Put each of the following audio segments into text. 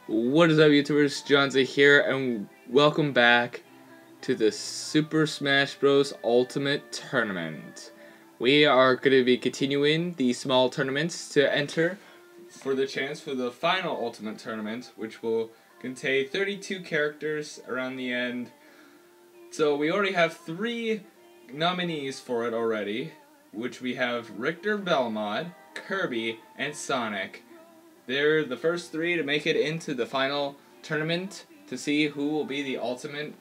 What is up, YouTubers? Johnza here, and welcome back to the Super Smash Bros. Ultimate Tournament. We are going to be continuing the small tournaments to enter for the chance for the final Ultimate Tournament, which will contain 32 characters around the end. So we already have 3 nominees for it already, which we have Richter Belmont, Kirby, and Sonic. They're the first 3 to make it into the final tournament to see who will be the ultimate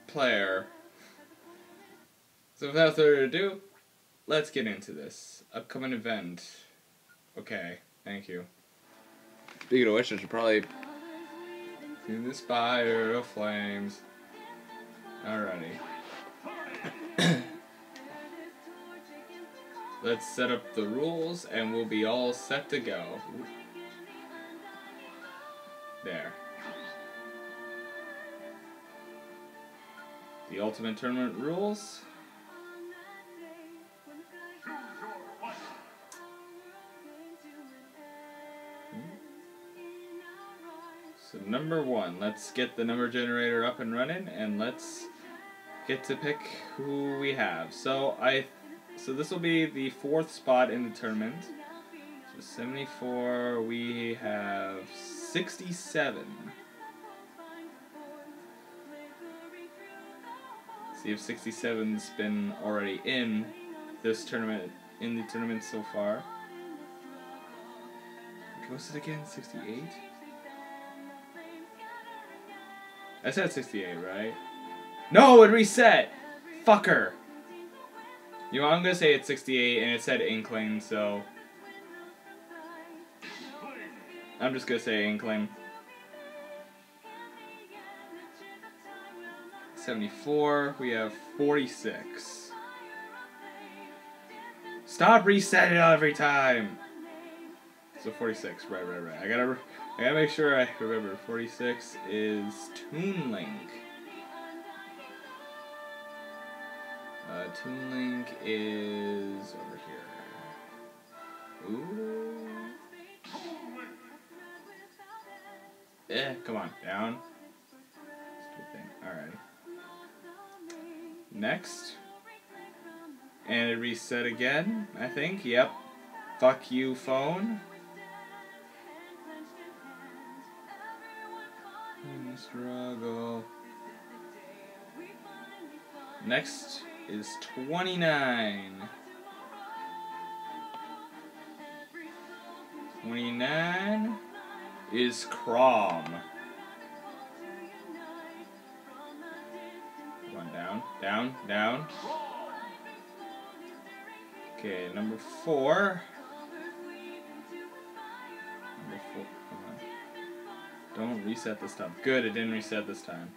player. So without further ado, let's get into this upcoming event. Okay, thank you. Speaking of which, I should probably do the Spire of Flames. Alrighty. Let's set up the rules and we'll be all set to go. There. The Ultimate Tournament rules. So number 1, let's get the number generator up and running, and let's get to pick who we have. So this will be the 4th spot in the tournament. So 74, we have 67. See if 67's been already in this tournament, in the tournament so far. What's it again? 68? I said 68, right? No, it reset! Fucker! You know, I'm gonna say it's 68 and it said Inkling, so I'm just gonna say Inkling. 74, we have 46. Stop resetting it every time! So 46, right. I gotta make sure I remember. 46 is Toon Link. Toon Link is over here. Ooh. Come on, down. Stupid thing. Alrighty. Next. And it reset again, I think. Yep. Fuck you, phone. Struggle. Next is 29. 29 is Chrom. Come on, down. Okay, number 4. Don't reset this time. Good, it didn't reset this time.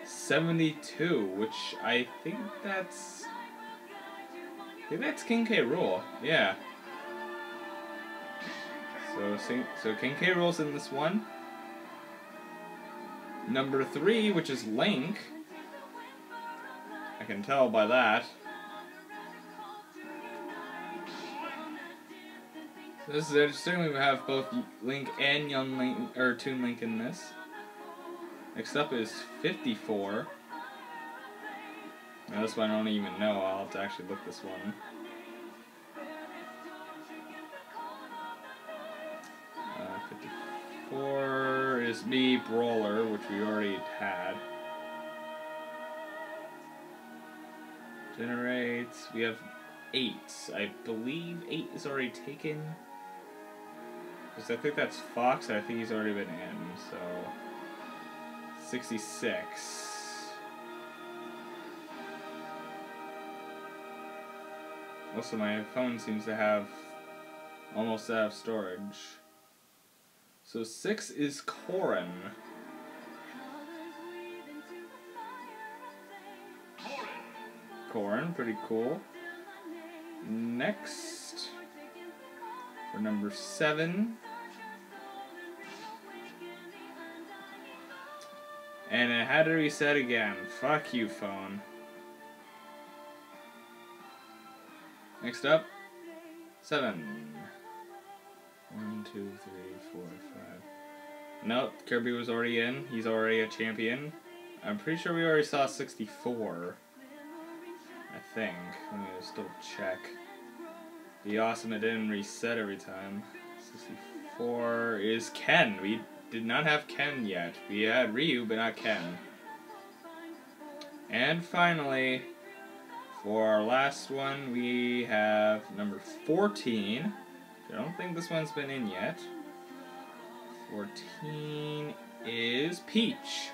72, which I think that's King K. Rool. Yeah. So King K. Rool's in this one. Number 3, which is Link. I can tell by that. This is interesting. We have both Link and Young Link, or Toon Link in this. Next up is 54. Now this one I don't even know. I'll have to actually look this one. Uh, 54 is me, Brawler, which we already had. Generates. We have 8. I believe 8 is already taken. Because I think that's Fox, and I think he's already been in, so 66. Also, my phone seems to have almost out of storage. So 6 is Corrin. Corrin, pretty cool. Next, for number 7. And it had to reset again. Fuck you, phone. Next up, 7. 1, 2, 3, 4, 5. No, Kirby was already in. He's already a champion. I'm pretty sure we already saw 64. I think. Let me just double check. Be awesome it didn't reset every time. 64 is Ken. We did not have Ken yet. We had Ryu, but not Ken. And finally, for our last one, we have number 14. I don't think this one's been in yet. 14 is Peach.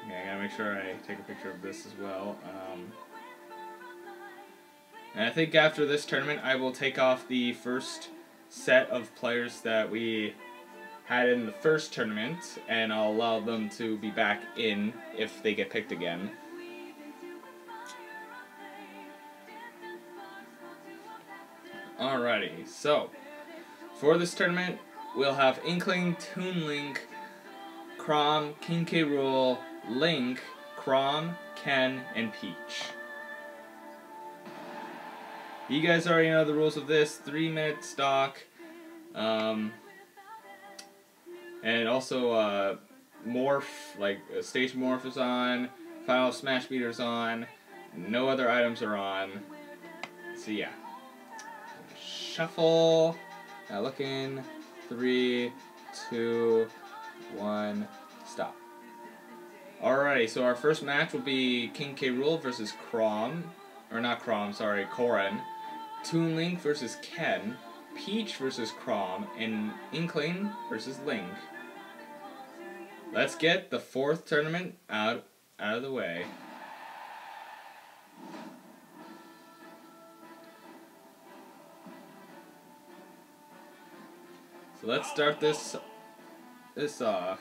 Okay, I gotta make sure I take a picture of this as well. And I think after this tournament, I will take off the first set of players that we had in the first tournament, and I'll allow them to be back in if they get picked again. Alrighty, so for this tournament, we'll have Inkling, Toon Link, Chrom, King K. Rool, Link, Chrom, Ken, and Peach. You guys already know the rules of this. 3-minute stock. And also morph, like stage morph is on, final smash meter's on, no other items are on. So yeah. Shuffle. Now looking. 3, 2, 1, stop. Alrighty, so our first match will be King K. Rool versus Chrom. Or not Chrom, sorry, Corrin. Toon Link versus Ken. Peach versus Chrom. And Inkling versus Link. Let's get the fourth tournament out of the way. So let's start this off.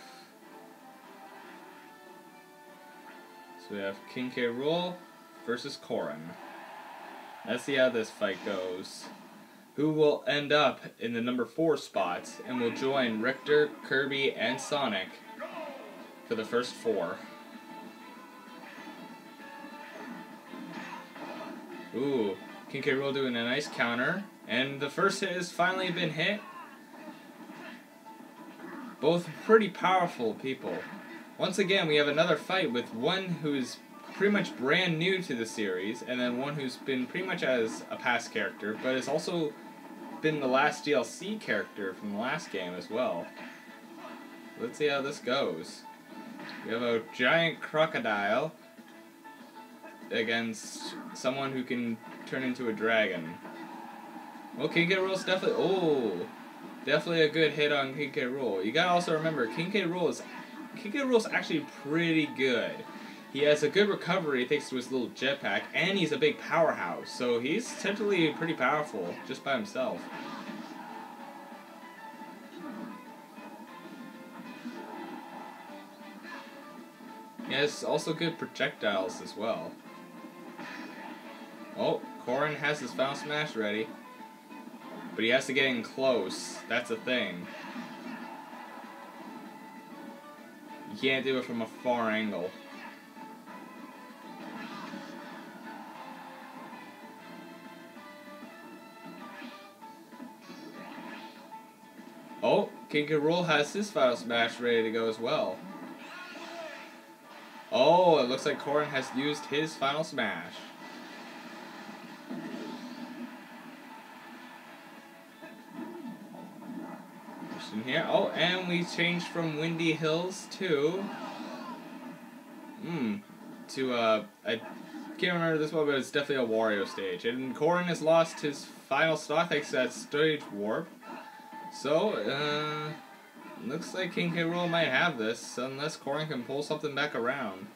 So we have King K. Rool versus Corrin. Let's see how this fight goes. Who will end up in the number 4 spot and will join Richter, Kirby, and Sonic for the first 4. Ooh, King K. Rool doing a nice counter. And the first hit has finally been hit. Both pretty powerful people. Once again, we have another fight with one who's pretty much brand new to the series, and then one who's been pretty much as a past character, but has also been the last DLC character from the last game as well. Let's see how this goes. We have a giant crocodile against someone who can turn into a dragon. Well, King K. Rool's definitely a good hit on King K. Rool. You gotta also remember, King K. Rool's actually pretty good. He has a good recovery thanks to his little jetpack, and he's a big powerhouse, so he's technically pretty powerful just by himself. He has also good projectiles as well. Oh, Corrin has his final smash ready. But he has to get in close. That's the thing. You can't do it from a far angle. Oh, King K. Rool has his final smash ready to go as well. Oh, it looks like Corrin has used his final smash. In here. Oh, and we changed from Windy Hills to I can't remember this one, but it's definitely a Wario stage. And Corrin has lost his final stock thanks to that stage warp. So, looks like King K. Rool might have this, unless Corrin can pull something back around.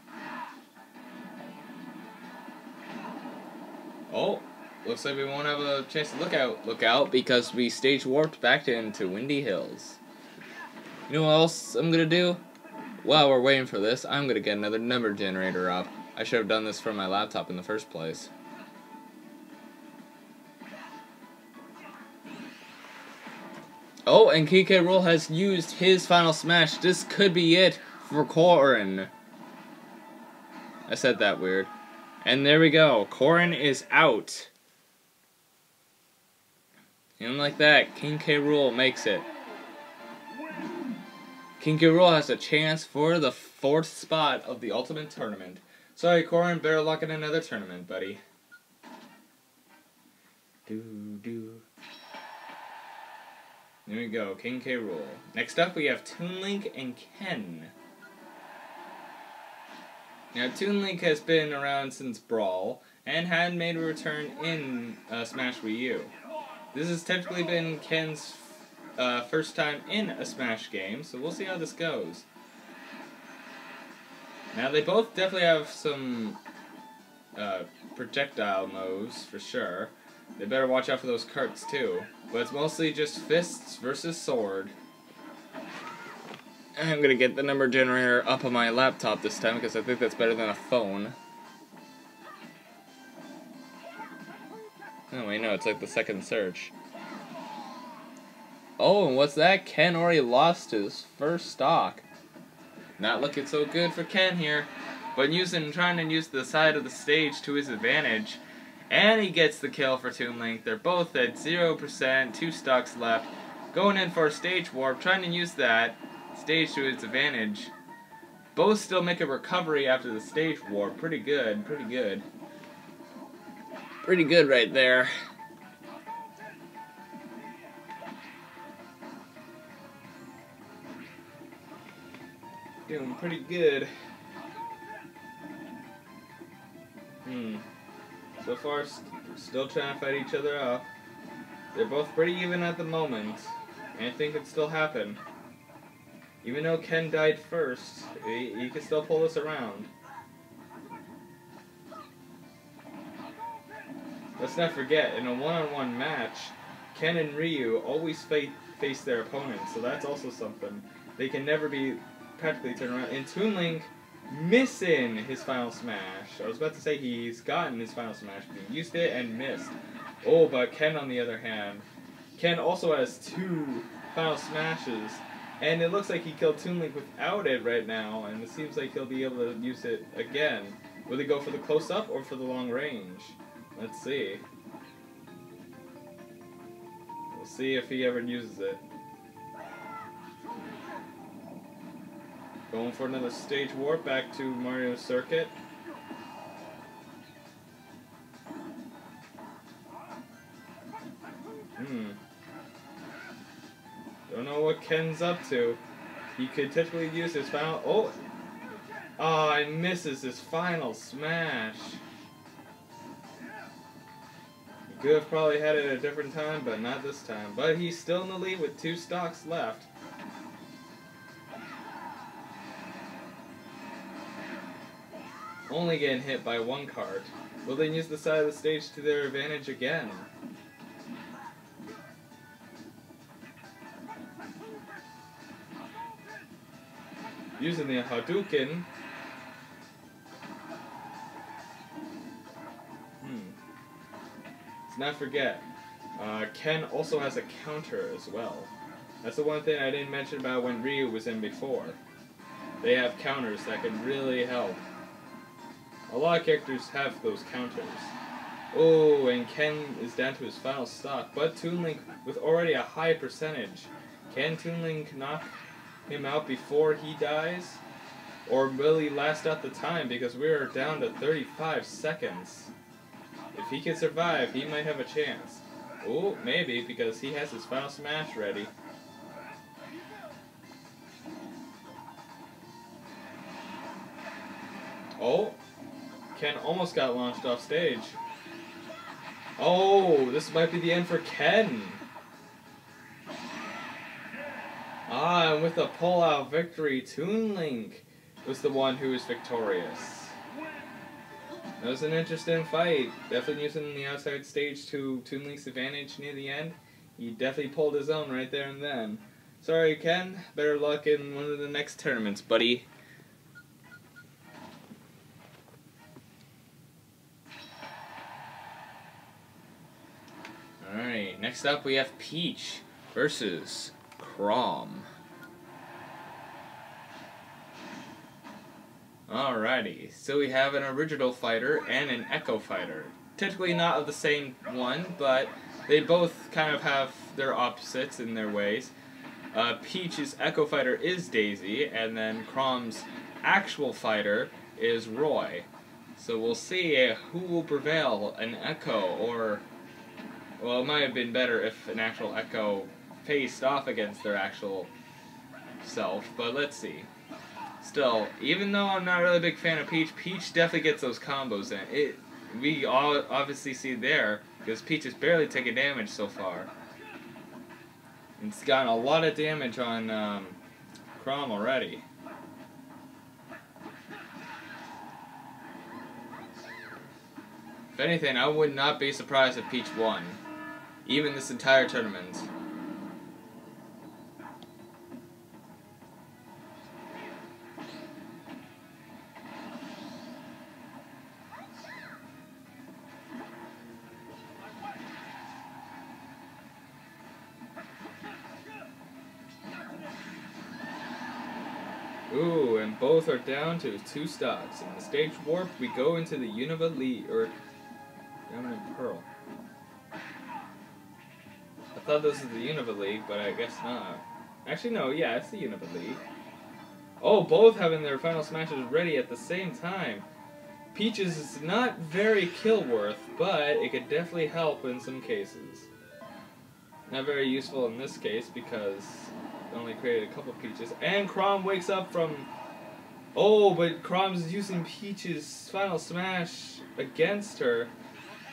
Oh, looks like we won't have a chance to look out because we stage warped back into Windy Hills. You know what else I'm gonna do? While we're waiting for this, I'm gonna get another number generator up. I should have done this from my laptop in the first place. Oh, and King K. Rool has used his final smash. This could be it for Corrin. I said that weird. And there we go. Corrin is out. And like that, King K. Rool makes it. King K. Rool has a chance for the 4th spot of the Ultimate Tournament. Sorry, Corin, better luck in another tournament, buddy. There we go, King K. Rool. Next up, we have Toon Link and Ken. Now, Toon Link has been around since Brawl, and had made a return in Smash Wii U. This has technically been Ken's first time in a Smash game, so we'll see how this goes. Now, they both definitely have some projectile moves, for sure. They better watch out for those carts, too. But it's mostly just fists versus sword. I'm gonna get the number generator up on my laptop this time, because I think that's better than a phone. Oh, wait, no, it's like the second search. Oh, and what's that? Ken already lost his first stock. Not looking so good for Ken here. But trying to use the side of the stage to his advantage. And he gets the kill for Toon Link. They're both at 0%, 2 stocks left. Going in for a stage warp, trying to use that stage to its advantage. Both still make a recovery after the stage warp. Pretty good, pretty good. Pretty good right there. Doing pretty good. So far, still trying to fight each other out. They're both pretty even at the moment. Anything could still happen. Even though Ken died first, he can still pull this around. Let's not forget, in a one-on-one match, Ken and Ryu always face their opponents, so that's also something. They can never be practically turned around. And Toon Link missing his final smash. I was about to say he's gotten his final smash, but he used it and missed. Oh, but Ken on the other hand, Ken also has 2 final smashes, and it looks like he killed Toon Link without it right now, and it seems like he'll be able to use it again. Will he go for the close-up or for the long range? Let's see. We'll see if he ever uses it. Going for another stage warp back to Mario Circuit. Don't know what Ken's up to. He could typically use his final... Oh! Oh, he misses his final smash. He could have probably had it at a different time, but not this time. But he's still in the lead with 2 stocks left. Only getting hit by 1 card. Will they use the side of the stage to their advantage again? Using the Hadouken. Let's not forget, Ken also has a counter as well. That's the one thing I didn't mention about when Ryu was in before. They have counters that can really help. A lot of characters have those counters. Oh, and Ken is down to his final stock, but Toon Link with already a high percentage. Can Toon Link knock him out before he dies? Or will he last out the time, because we're down to 35 seconds? If he can survive, he might have a chance. Oh, maybe, because he has his final smash ready. Oh, Ken almost got launched off stage. Oh, this might be the end for Ken. Ah, and with a pull-out victory, Toon Link was the one who was victorious. That was an interesting fight. Definitely using the outside stage to Toon Link's advantage near the end. He definitely pulled his own right there and then. Sorry, Ken. Better luck in one of the next tournaments, buddy. Alright, next up we have Peach versus Chrom. Alrighty, so we have an original fighter and an Echo fighter. Technically not of the same one, but they both kind of have their opposites in their ways. Peach's Echo Fighter is Daisy, and then Chrome's actual fighter is Roy. So we'll see who will prevail, an Echo, or... Well, it might have been better if an actual Echo faced off against their actual self, but let's see. Still, even though I'm not really a big fan of Peach, Peach definitely gets those combos in. We all obviously see there, because Peach has barely taken damage so far. It's gotten a lot of damage on Chrom already. If anything, I would not be surprised if Peach won, even this entire tournament. Ooh, and both are down to 2 stocks. In the stage warp, we go into the Unova League, or Diamond Pearl. I thought this was the Unova League, but I guess not. Actually, no, yeah, it's the Unova League. Oh, both having their final smashes ready at the same time. Peach's is not very kill worth, but it could definitely help in some cases. Not very useful in this case because it only created a couple Peaches. And Chrom wakes up from... Oh, but Chrom's using Peach's final smash against her.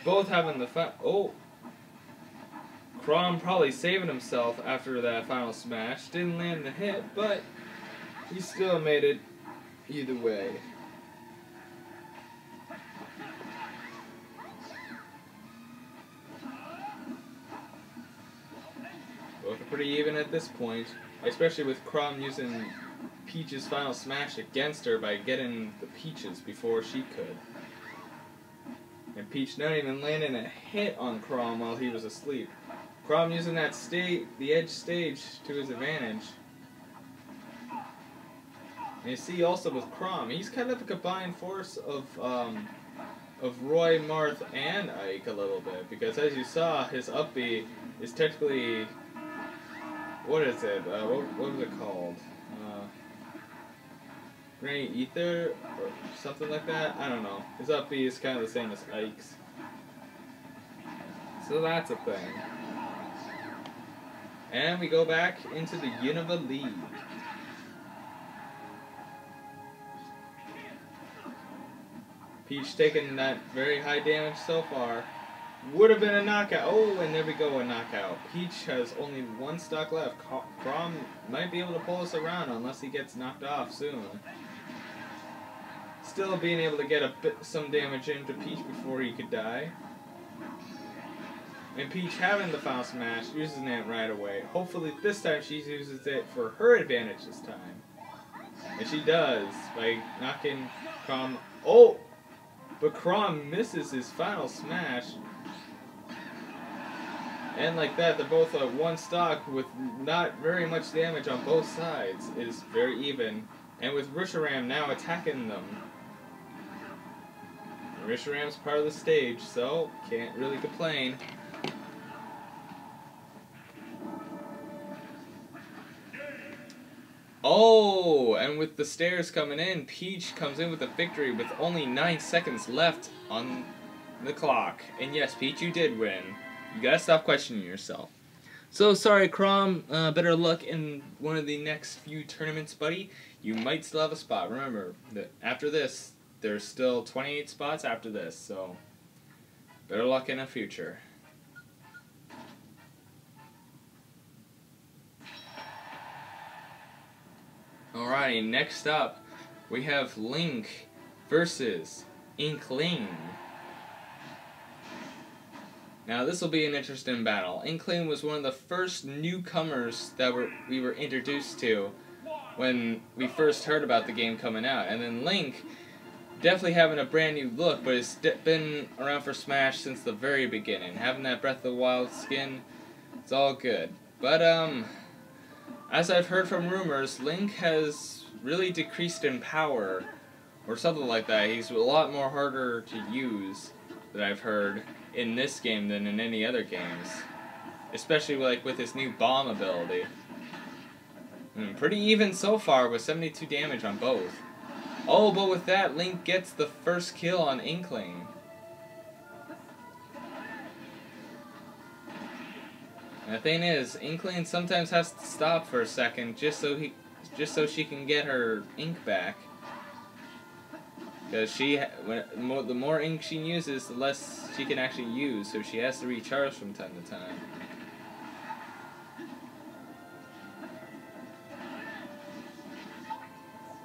Both having the Oh. Chrom probably saving himself after that final smash. Didn't land the hit, but he still made it either way. Both are pretty even at this point, especially with Chrom using Peach's final smash against her by getting the Peaches before she could. And Peach not even landing a hit on Chrom while he was asleep. Chrom using that the edge stage to his advantage. And you see also with Chrom, he's kind of a combined force of Roy, Marth, and Ike a little bit, because as you saw, his up B is technically, what is it? What was it called? Granny Ether or something like that? I don't know. His up B is kind of the same as Ike's. So that's a thing. And we go back into the Unova League. Peach taking that very high damage so far. Would have been a knockout. Oh, and there we go, a knockout. Peach has only 1 stock left. Chrom might be able to pull us around unless he gets knocked off soon. Still being able to get some damage into Peach before he could die. And Peach having the final smash, using it right away. Hopefully this time she uses it for her advantage this time. And she does, by knocking Chrom... Oh! But Chrom misses his final smash. And like that, they're both at 1 stock with not very much damage on both sides. It is very even. And with Reshiram now attacking them. Reshiram's part of the stage, so can't really complain. Oh, and with the stairs coming in, Peach comes in with a victory with only 9 seconds left on the clock. And yes, Peach, you did win. You gotta stop questioning yourself. So, sorry, Chrom, better luck in one of the next few tournaments, buddy. You might still have a spot. Remember, that after this, there's still 28 spots after this, so better luck in the future. Alrighty, next up, we have Link versus Inkling. Now, this will be an interesting battle. Inkling was one of the first newcomers that we were introduced to when we first heard about the game coming out. And then Link, definitely having a brand new look, but it's been around for Smash since the very beginning. Having that Breath of the Wild skin, it's all good. But, as I've heard from rumors, Link has really decreased in power, or something like that. He's a lot more harder to use, that I've heard. in this game than in any other games. Especially like with his new bomb ability. Pretty even so far with 72 damage on both. Oh, but with that, Link gets the first kill on Inkling. And the thing is, Inkling sometimes has to stop for a second just so she can get her ink back. Because the more ink she uses, the less she can actually use, so she has to recharge from time to time.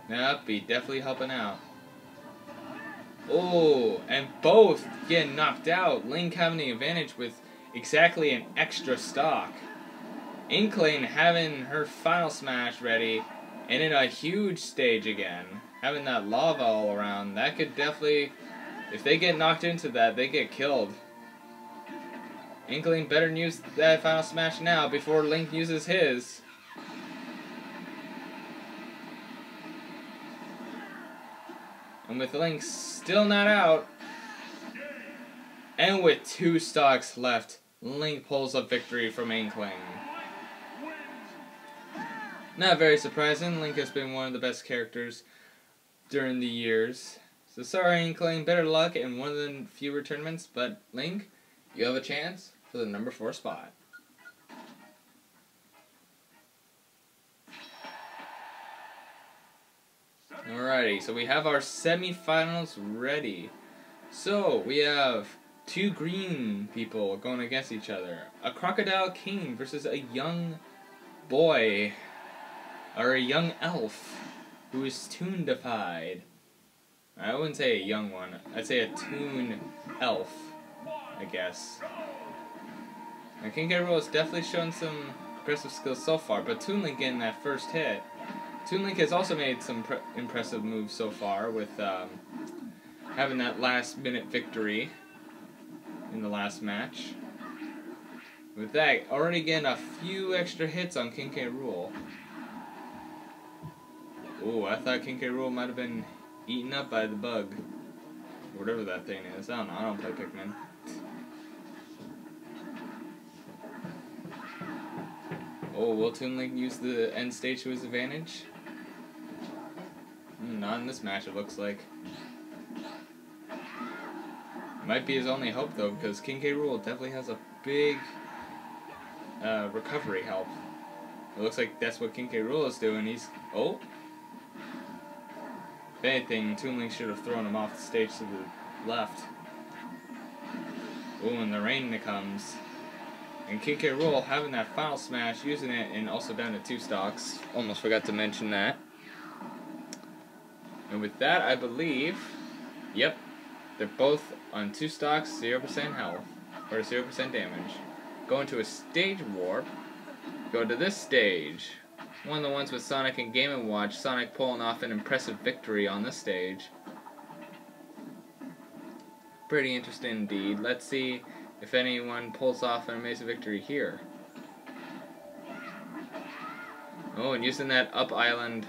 Yep, be definitely helping out. Oh, and both getting knocked out. Link having the advantage with exactly an extra stock. Inkling having her final smash ready, and in a huge stage again. Having that lava all around, that could definitely, if they get knocked into that, they get killed. Inkling better use that final smash now before Link uses his. And with Link still not out, and with 2 stocks left, Link pulls a victory from Inkling. Not very surprising, Link has been one of the best characters during the years. So sorry Inkling, better luck in one of the fewer tournaments, but Link, you have a chance for the number 4 spot. Alrighty, so we have our semifinals ready. So, we have 2 green people going against each other. A Crocodile King versus a young boy, or a young elf, who is toon-defied. I wouldn't say a young one, I'd say a toon elf, I guess. Now, King K. Rool has definitely shown some impressive skills so far, but Toon Link getting that first hit. Toon Link has also made some impressive moves so far with having that last-minute victory in the last match. With that, already getting a few extra hits on King K. Rool. Ooh, I thought King K. Rool might have been eaten up by the bug. Whatever that thing is. I don't know, I don't play Pikmin. Oh, will Toon Link use the end stage to his advantage? Not in this match, it looks like. Might be his only hope, though, because King K. Rool definitely has a big recovery help. It looks like that's what King K. Rool is doing. He's... Oh! If anything, Toon Link should have thrown him off the stage to the left. Ooh, and the rain comes. And King K. Rool having that final smash, using it, and also down to 2 stocks. Almost forgot to mention that. And with that, I believe, yep, they're both on 2 stocks, 0% health, or 0% damage. Go into a stage warp, go to this stage. One of the ones with Sonic and Game & Watch, Sonic pulling off an impressive victory on this stage. Pretty interesting indeed. Let's see if anyone pulls off an amazing victory here. Oh, and using that up island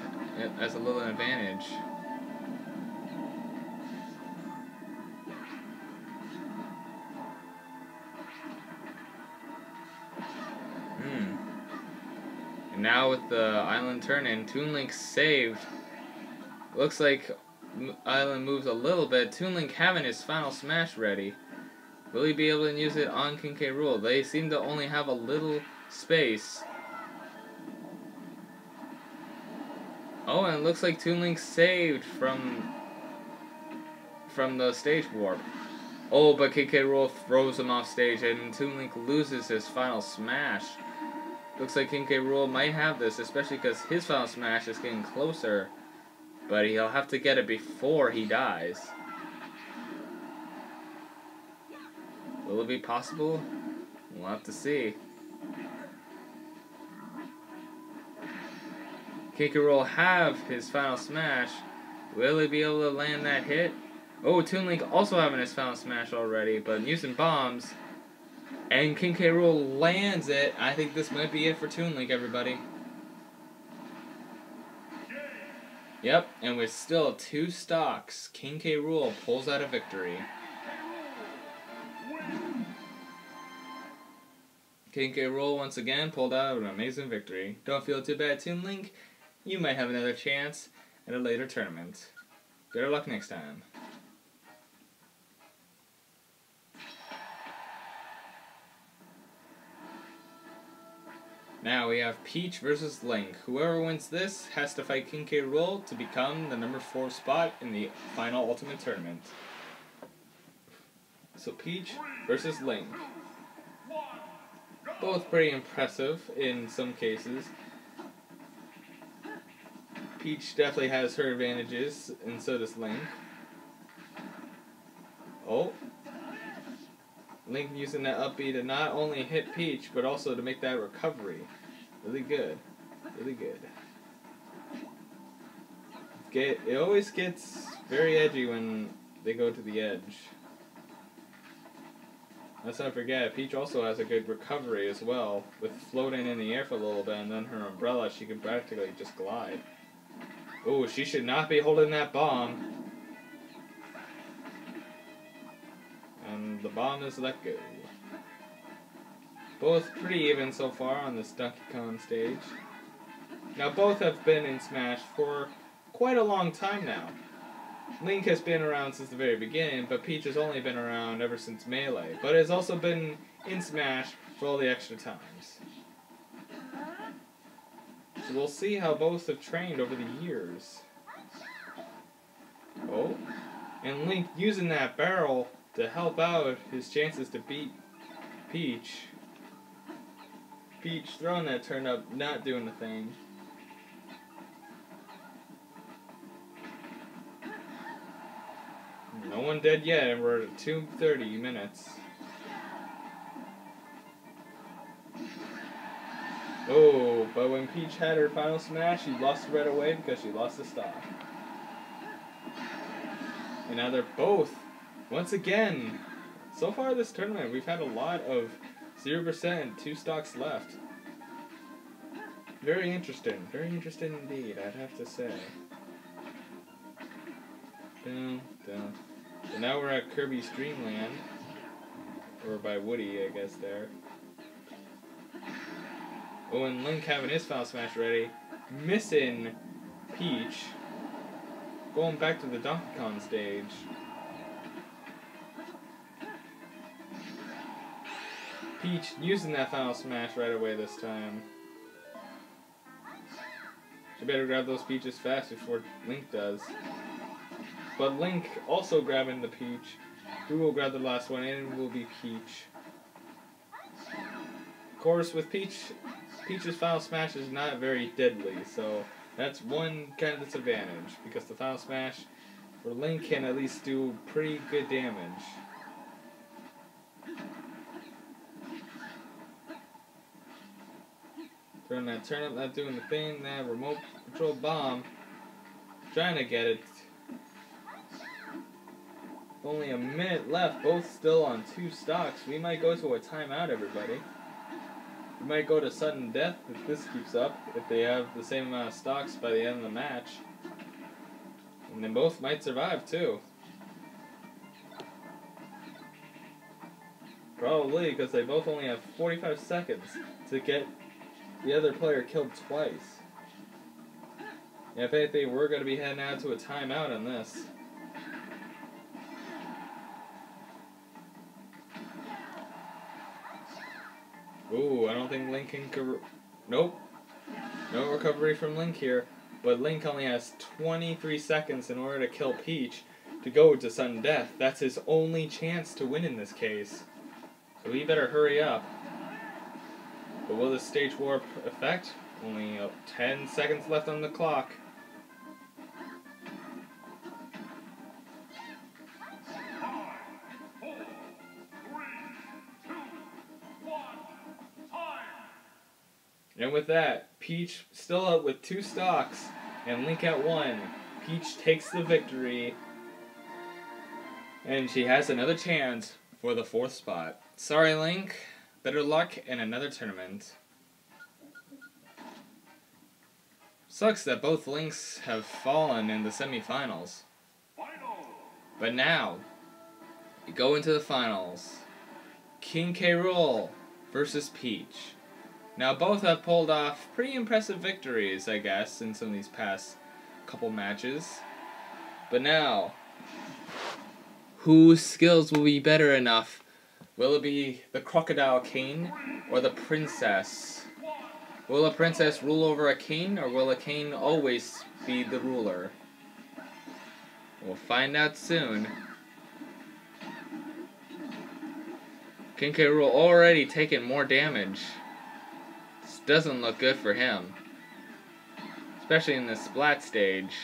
as a little advantage. And now with the island turn-in, Toon Link saved. Looks like island moves a little bit. Toon Link having his final smash ready. Will he be able to use it on King K. Rool? They seem to only have a little space. Oh, and it looks like Toon Link saved from the stage warp. Oh, but King K. Rool throws him off stage, and Toon Link loses his final smash. Looks like King K. Rool might have this, especially because his final smash is getting closer. But he'll have to get it before he dies. Will it be possible? We'll have to see. King K. Rool have his final smash. Will he be able to land that hit? Oh, Toon Link also having his final smash already, but using bombs. And King K. Rool lands it. I think this might be it for Toon Link, everybody. Yep, and with still 2 stocks, King K. Rool pulls out a victory. King K. Rool once again pulled out an amazing victory. Don't feel too bad, Toon Link. You might have another chance at a later tournament. Better luck next time. Now we have Peach versus Link. Whoever wins this has to fight King K. Rool to become the number 4 spot in the final Ultimate Tournament. So Peach versus Link. Both pretty impressive in some cases. Peach definitely has her advantages, and so does Link. Oh. Link using that up B to not only hit Peach, but also to make that recovery. Really good. Really good. It always gets very edgy when they go to the edge. Let's not forget, Peach also has a good recovery as well, with floating in the air for a little bit, and then her umbrella, she can practically just glide. Oh, she should not be holding that bomb. And the bomb is let go. Both pretty even so far on this Donkey Kong stage. Now both have been in Smash for quite a long time now. Link has been around since the very beginning, but Peach has only been around ever since Melee, but has also been in Smash for all the extra times. So we'll see how both have trained over the years. Oh, and Link using that barrel to help out his chances to beat Peach. Peach throwing that turnip, not doing the thing. No one dead yet, and we're at 2:30 minutes. Oh, but when Peach had her final smash, she lost right away because she lost the stock. And now they're both, once again, so far this tournament, we've had a lot of 0%, 2 stocks left. Very interesting indeed, I'd have to say. Dun, dun. So now we're at Kirby's Dream Land, or by Woody, I guess, there. Oh, and Link having his final smash ready, missing Peach, going back to the Donkey Kong stage. Peach using that final smash right away this time. She better grab those Peaches fast before Link does. But Link also grabbing the Peach. Who will grab the last one, and it will be Peach. Of course, with Peach's final smash is not very deadly, so that's one kind of disadvantage, because the final smash for Link can at least do pretty good damage. Throwing that turnip, not doing the thing, that remote control bomb. Trying to get it. Only a minute left, both still on 2 stocks. We might go to a timeout, everybody. We might go to sudden death if this keeps up, if they have the same amount of stocks by the end of the match. And then both might survive, too. Probably, because they both only have 45 seconds to get the other player killed twice. And if anything, we're going to be heading out to a timeout on this. Ooh, I don't think Link can... Nope. No recovery from Link here. But Link only has 23 seconds in order to kill Peach to go to sudden death. That's his only chance to win in this case. So he better hurry up. But will the stage warp affect? Only 10 seconds left on the clock. And with that, Peach still up with 2 stocks, and Link at 1. Peach takes the victory, and she has another chance for the 4th spot. Sorry, Link. Better luck in another tournament. Sucks that both Links have fallen in the semifinals. But now, we go into the finals. King K. Rool versus Peach. Now both have pulled off pretty impressive victories, I guess, in some of these past couple matches. But now, whose skills will be better enough? Will it be the Crocodile King or the Princess? Will a princess rule over a king, or will a king always be the ruler? We'll find out soon. King K. Rool already taking more damage. This doesn't look good for him. Especially in this splat stage.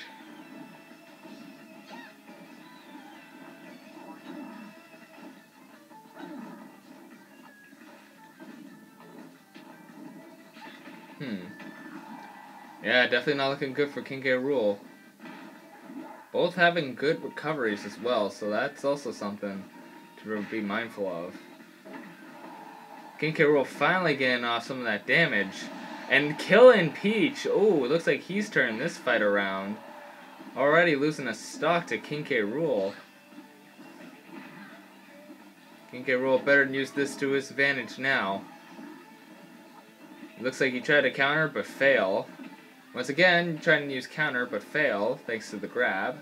Yeah, definitely not looking good for King K. Rool. Both having good recoveries as well, so that's also something to be mindful of. King K. Rool finally getting off some of that damage. And killing Peach. Oh, it looks like he's turning this fight around. Already losing a stock to King K. Rool. King K. Rool better use this to his advantage now. Looks like he tried to counter, but fail. Once again, trying to use counter, but fail, thanks to the grab.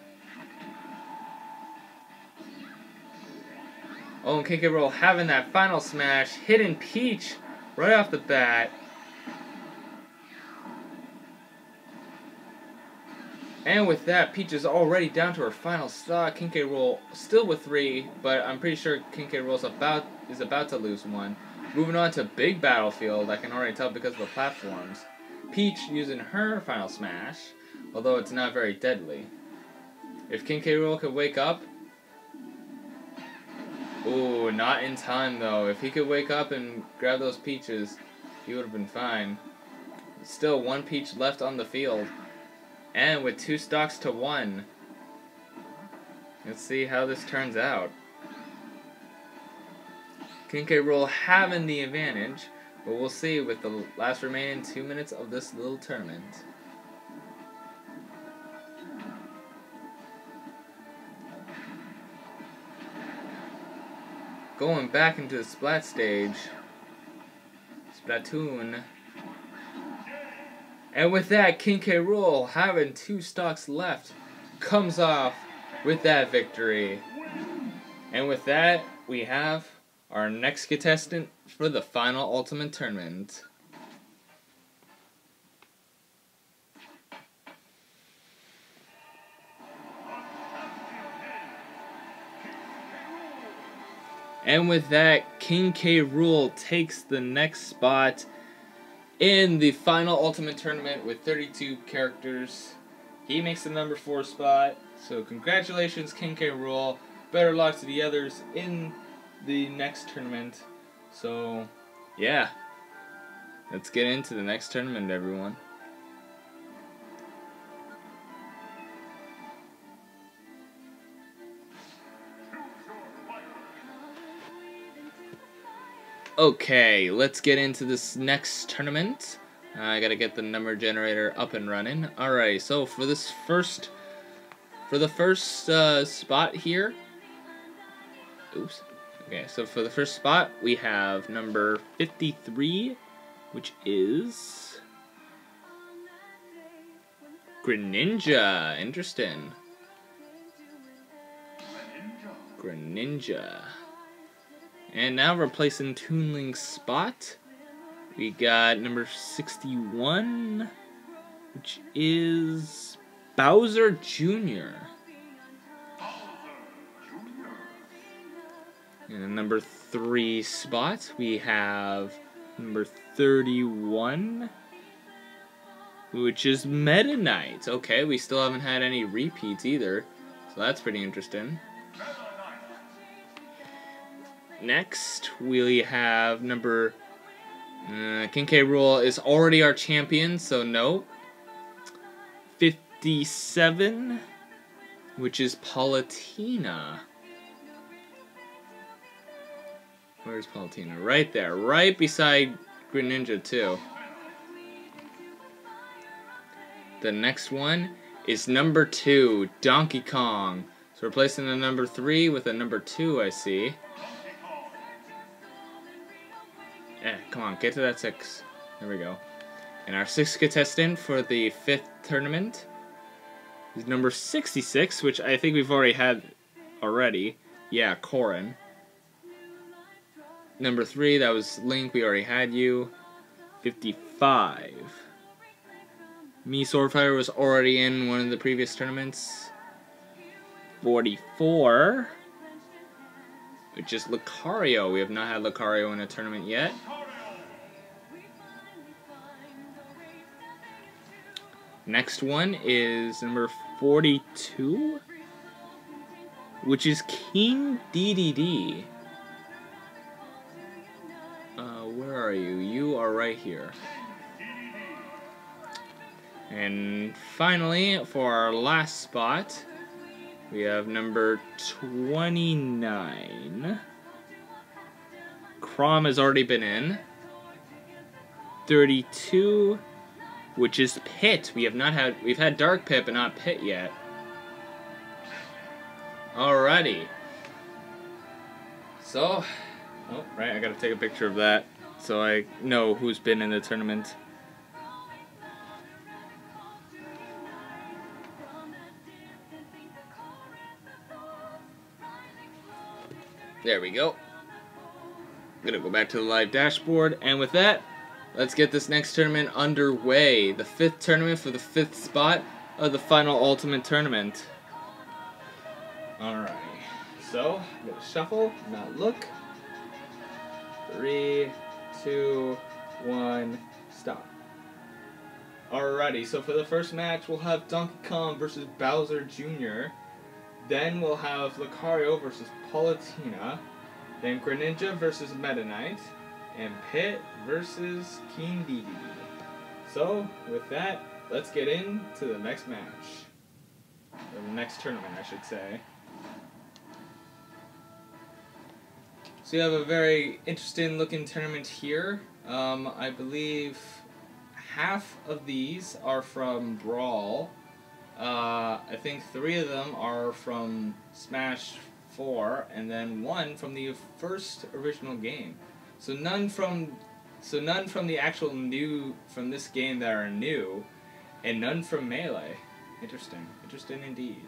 Oh, and King K. Rool having that final smash, hitting Peach right off the bat. And with that, Peach is already down to her final stock. King K. Rool still with 3, but I'm pretty sure King K. Rool is about to lose 1. Moving on to Big Battlefield, I can already tell because of the platforms. Peach using her final smash, although it's not very deadly. If King K. Rool could wake up... Ooh, not in time though. If he could wake up and grab those peaches, he would have been fine. Still 1 peach left on the field. And with 2 stocks to 1. Let's see how this turns out. King K. Rool having the advantage, but we'll see with the last remaining 2 minutes of this little tournament. Going back into the Splat stage. Splatoon. And with that, King K. Rool, having 2 stocks left, comes off with that victory. And with that, we have our next contestant for the final Ultimate Tournament. And with that, King K. Rool takes the next spot in the final Ultimate Tournament with 32 characters. He makes the number 4 spot. So congratulations, King K. Rool. Better luck to the others in the next tournament. So, yeah. Let's get into the next tournament, everyone. Okay, let's get into this next tournament. I gotta get the number generator up and running. Alright, so for the first spot here. Oops. Okay, so for the first spot, we have number 53, which is Greninja. Interesting. Greninja. And now replacing Toon Link's spot, we got number 61, which is Bowser Jr. In the number 3 spot, we have number 31, which is Meta Knight. Okay, we still haven't had any repeats either, so that's pretty interesting. Next, we have number... King K. Rool is already our champion, so no. 57, which is Palutena. Where's Palutena? Right there, right beside Greninja too. The next one is number 2, Donkey Kong. So replacing the number 3 with a number 2, I see. Come on, get to that 6. There we go. And our 6th contestant for the 5th tournament is number 66, which I think we've already had already. Yeah, Corin. Number 3, that was Link. We already had you. 55. Me, Swordfire, was already in one of the previous tournaments. 44. Which is Lucario. We have not had Lucario in a tournament yet. Next one is number 42, which is King DDD. Where are you? You are right here. And finally, for our last spot, we have number 29. Chrom has already been in. 32, which is Pit. We've had Dark Pit, but not Pit yet. Alrighty. So, oh, right, I gotta take a picture of that so I know who's been in the tournament. There we go. I'm gonna go back to the live dashboard, and with that, let's get this next tournament underway. The 5th tournament for the 5th spot of the final Ultimate Tournament. Alrighty. So, I'm gonna shuffle, not look. 3, 2, 1, stop. Alrighty, so for the first match, we'll have Donkey Kong versus Bowser Jr. Then we'll have Lucario versus Palutena. Then Greninja versus Meta Knight. And Pit versus King DDD. So, with that, let's get into the next match. Or the next tournament, I should say. So you have a very interesting looking tournament here. I believe half of these are from Brawl. I think 3 of them are from Smash 4, and then 1 from the first original game. So none from the actual new from this game that are new, and none from Melee. Interesting indeed.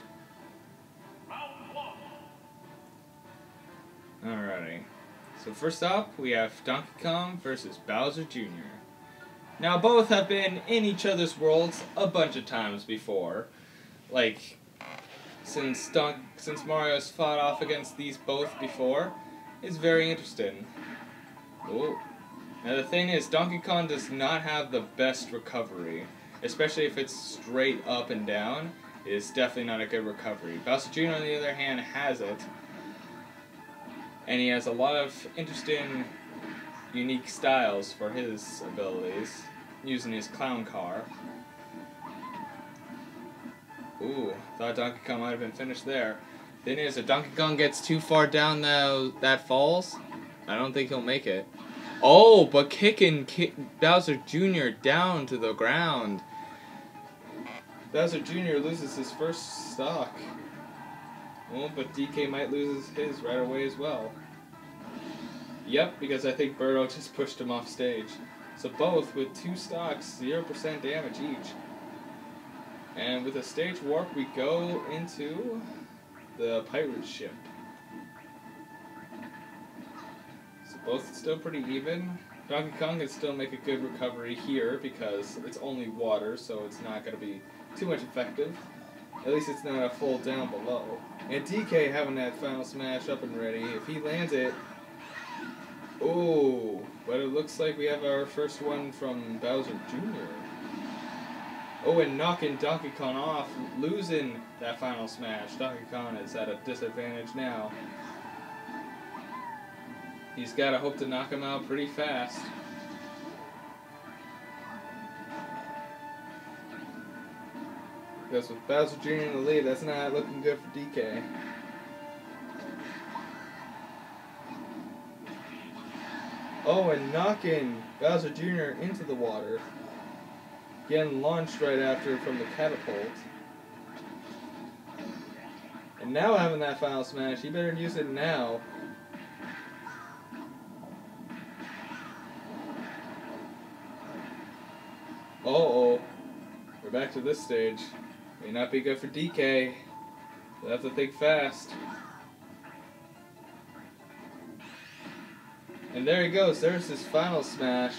Alrighty. So first up, we have Donkey Kong versus Bowser Jr. Now both have been in each other's worlds a bunch of times before. Like, since Mario's fought off against these both before, it's very interesting. Ooh. Now the thing is, Donkey Kong does not have the best recovery, especially if it's straight up and down. It is definitely not a good recovery. Bowser Jr. on the other hand has it, and he has a lot of interesting, unique styles for his abilities, using his clown car. Ooh, thought Donkey Kong might have been finished there. Thing is, if Donkey Kong gets too far down that falls, I don't think he'll make it. Oh, but kicking Bowser Jr. down to the ground. Bowser Jr. loses his first stock. Oh, but DK might lose his right away as well. Yep, because I think Birdo just pushed him off stage. So both with 2 stocks, 0% damage each. And with a stage warp, we go into the pirate ship. So both still pretty even. Donkey Kong can still make a good recovery here because it's only water, so it's not going to be too much effective. At least it's not a full down below. And DK having that final smash up and ready. If he lands it... Oh, but it looks like we have our first one from Bowser Jr. Oh, and knocking Donkey Kong off, losing that final smash. Donkey Kong is at a disadvantage now. He's got to hope to knock him out pretty fast. Because with Bowser Jr. in the lead, that's not looking good for DK. Oh, and knocking Bowser Jr. into the water. Getting launched right after from the catapult. And now having that final smash, he better use it now. Uh-oh. We're back to this stage. May not be good for DK. We'll have to think fast. And there he goes. There's his final smash.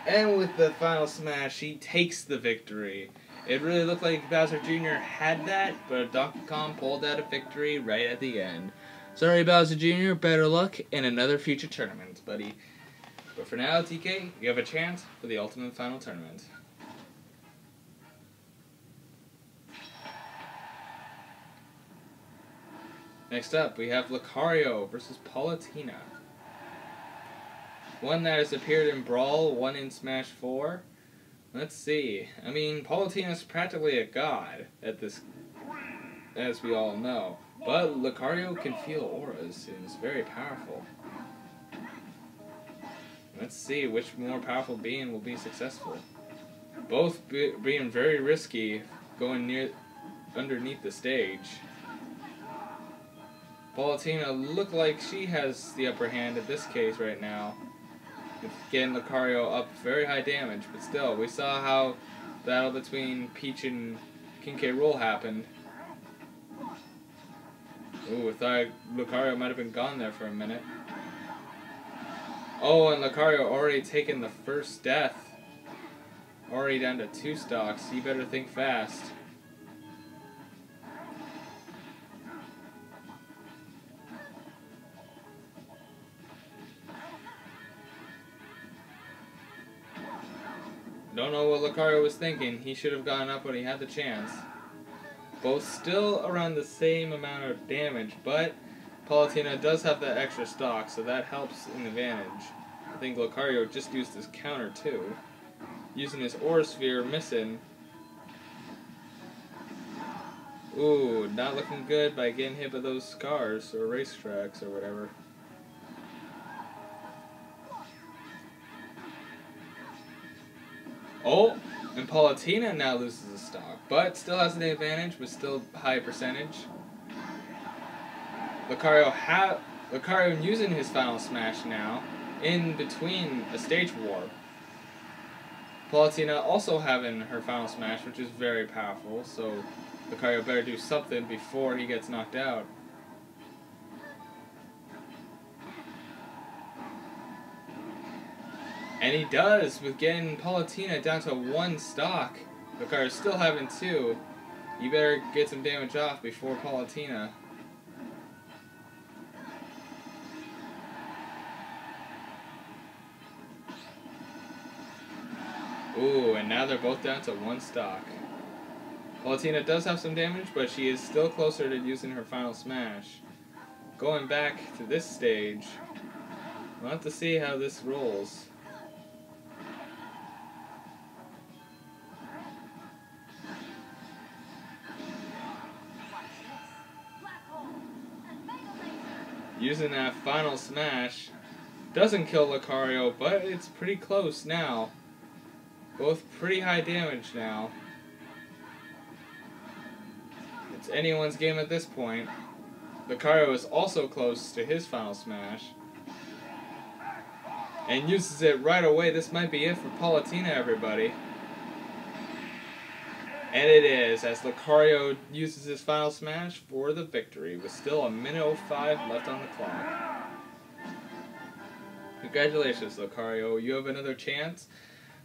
And with the final smash, he takes the victory. It really looked like Bowser Jr. had that, but Donkey Kong pulled out a victory right at the end. Sorry, Bowser Jr., better luck in another future tournament, buddy. But for now, TK, you have a chance for the Ultimate Final Tournament. Next up, we have Lucario versus Palutena. One that has appeared in Brawl, one in Smash 4. Let's see. I mean, Palutena's practically a god at this, as we all know. But Lucario can feel auras and is very powerful. Let's see which more powerful being will be successful. Both being very risky, going underneath the stage. Palutena look like she has the upper hand at this case right now. Getting Lucario up very high damage, but still, we saw how the battle between Peach and King K. Rool happened. Ooh, I thought Lucario might have been gone there for a minute. Oh, and Lucario already taken the first death. Already down to 2 stocks. You better think fast. Don't know what Lucario was thinking. He should have gone up when he had the chance. Both still around the same amount of damage, but Palutena does have that extra stock, so that helps in advantage. I think Lucario just used his counter too. Using his Aura Sphere, missing. Ooh, not looking good by getting hit by those scars, or racetracks, or whatever. Oh, and Palutena now loses a stock, but still has an advantage with still high percentage. Lucario using his final smash now, in between a stage war. Palutena also having her final smash, which is very powerful, so Lucario better do something before he gets knocked out. And he does, with getting Palutena down to 1 stock. Lucario's still having 2. You better get some damage off before Palutena. Ooh, and now they're both down to 1 stock. Palutena does have some damage, but she is still closer to using her final smash. Going back to this stage, we'll have to see how this rolls. Using that final smash doesn't kill Lucario, but it's pretty close now. Both pretty high damage now. It's anyone's game at this point. Lucario is also close to his final smash. And uses it right away. This might be it for Palutena, everybody. And it is, as Lucario uses his final smash for the victory, with still 1:05 left on the clock. Congratulations, Lucario. You have another chance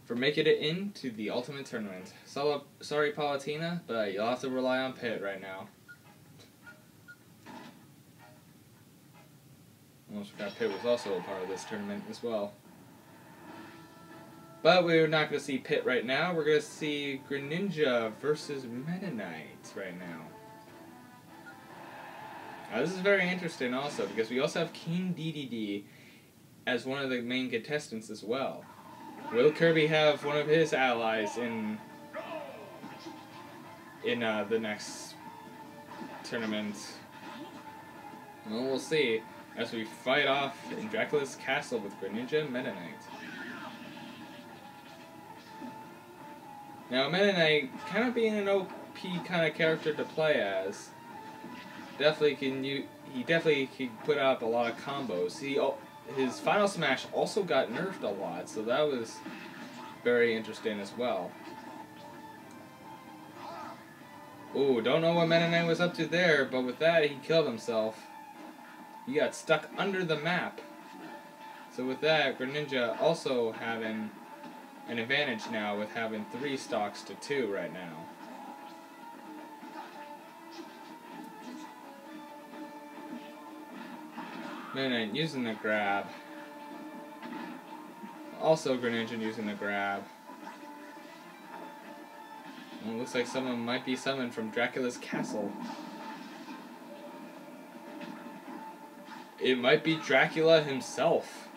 for making it into the Ultimate Tournament. Sorry, Palutena, but you'll have to rely on Pit right now. Almost forgot Pit was also a part of this tournament as well. But we're not going to see Pit right now. We're going to see Greninja versus Meta Knight right now. Now, this is very interesting also, because we also have King Dedede as one of the main contestants as well. Will Kirby have one of his allies in the next tournament? Well, we'll see as we fight off in Dracula's castle with Greninja and Meta Knight. Now, Meta Knight kind of being an OP kind of character to play as. He definitely can put up a lot of combos. His final smash also got nerfed a lot, so that very interesting as well. Ooh, don't know what Meta Knight was up to there, but with that, he killed himself. He got stuck under the map. So with that, Greninja also having an advantage now with having 3 stocks to 2 right now. Meta Knight using the grab. Also Greninja using the grab. And it looks like someone might be summoned from Dracula's castle. It might be Dracula himself.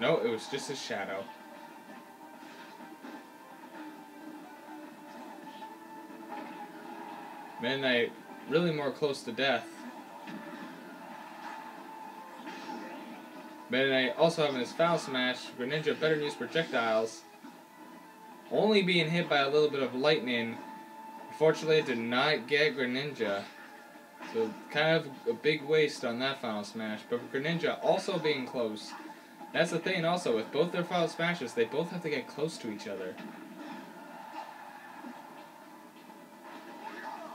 No, it was just a shadow. Meta Knight really more close to death. Meta Knight also having his Foul Smash. Greninja better use projectiles. Only being hit by a little bit of lightning. Unfortunately, it did not get Greninja. So kind of a big waste on that Final Smash. But Greninja also being close. That's the thing also, with both their Final Smashes, they both have to get close to each other.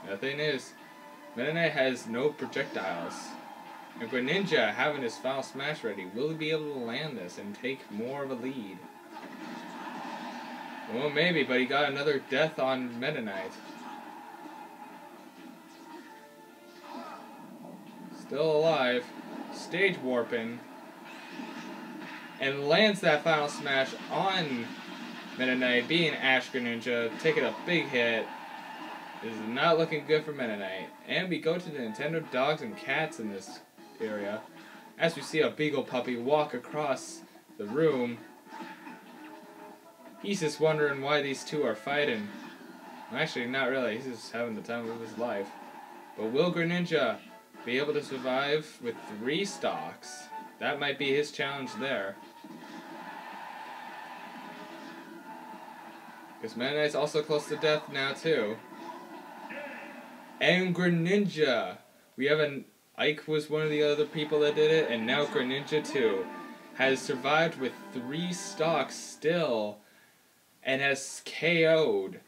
The thing is, Meta Knight has no projectiles. And Greninja, having his Foul Smash ready, will he be able to land this and take more of a lead? Well, maybe, but he got another death on Meta Knight. Still alive. Stage warping. And lands that Final Smash on Meta Knight, being Ash Greninja, taking a big hit. This is not looking good for Meta Knight. And we go to the Nintendo Dogs and Cats in this area, as we see a Beagle puppy walk across the room. He's just wondering why these two are fighting. Well, actually, not really. He's just having the time of his life. But will Greninja be able to survive with 3 stocks? That might be his challenge there. Because Meta Knight's also close to death now, too. And Greninja! We have an... Ike was one of the other people that did it, and now Greninja, too, has survived with 3 stocks still, and has KO'd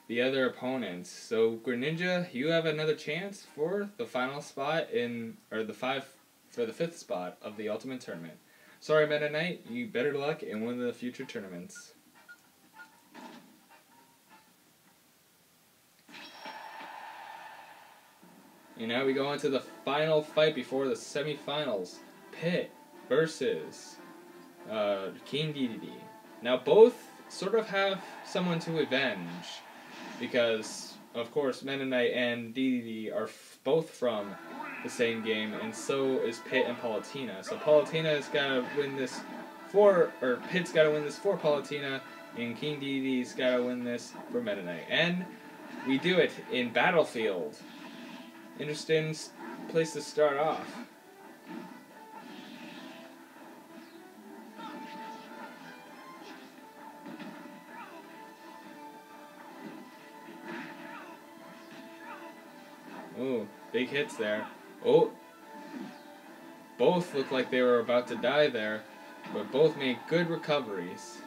the other opponents. So Greninja, you have another chance for the final spot in, or the 5th spot of the Ultimate Tournament. Sorry, Meta Knight, you better luck in one of the future tournaments. And now we go into the final fight before the semifinals. Pit versus King Dedede. Now both sort of have someone to avenge, because of course Meta Knight and Dedede are both from the same game, and so is Pit and Palutena. So Palutena's gotta win this Pit's gotta win this for Palutena, and King Dedede's gotta win this for Meta Knight. And we do it in Battlefield. Interesting place to start off. Ooh, big hits there. Oh, both looked like they were about to die there, but both made good recoveries.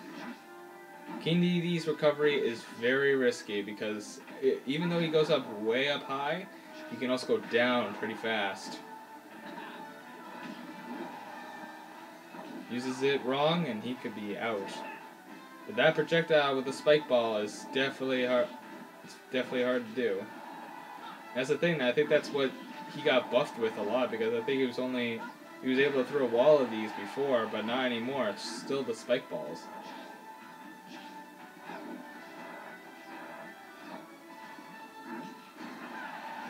King Dedede's recovery is very risky because even though he goes up way up high, he can also go down pretty fast. Uses it wrong and he could be out. But that projectile with the spike ball is definitely hard. It's definitely hard to do. That's the thing. I think that's what he got buffed with a lot, because I think he was able to throw a wall of these before, but not anymore. It's still the spike balls.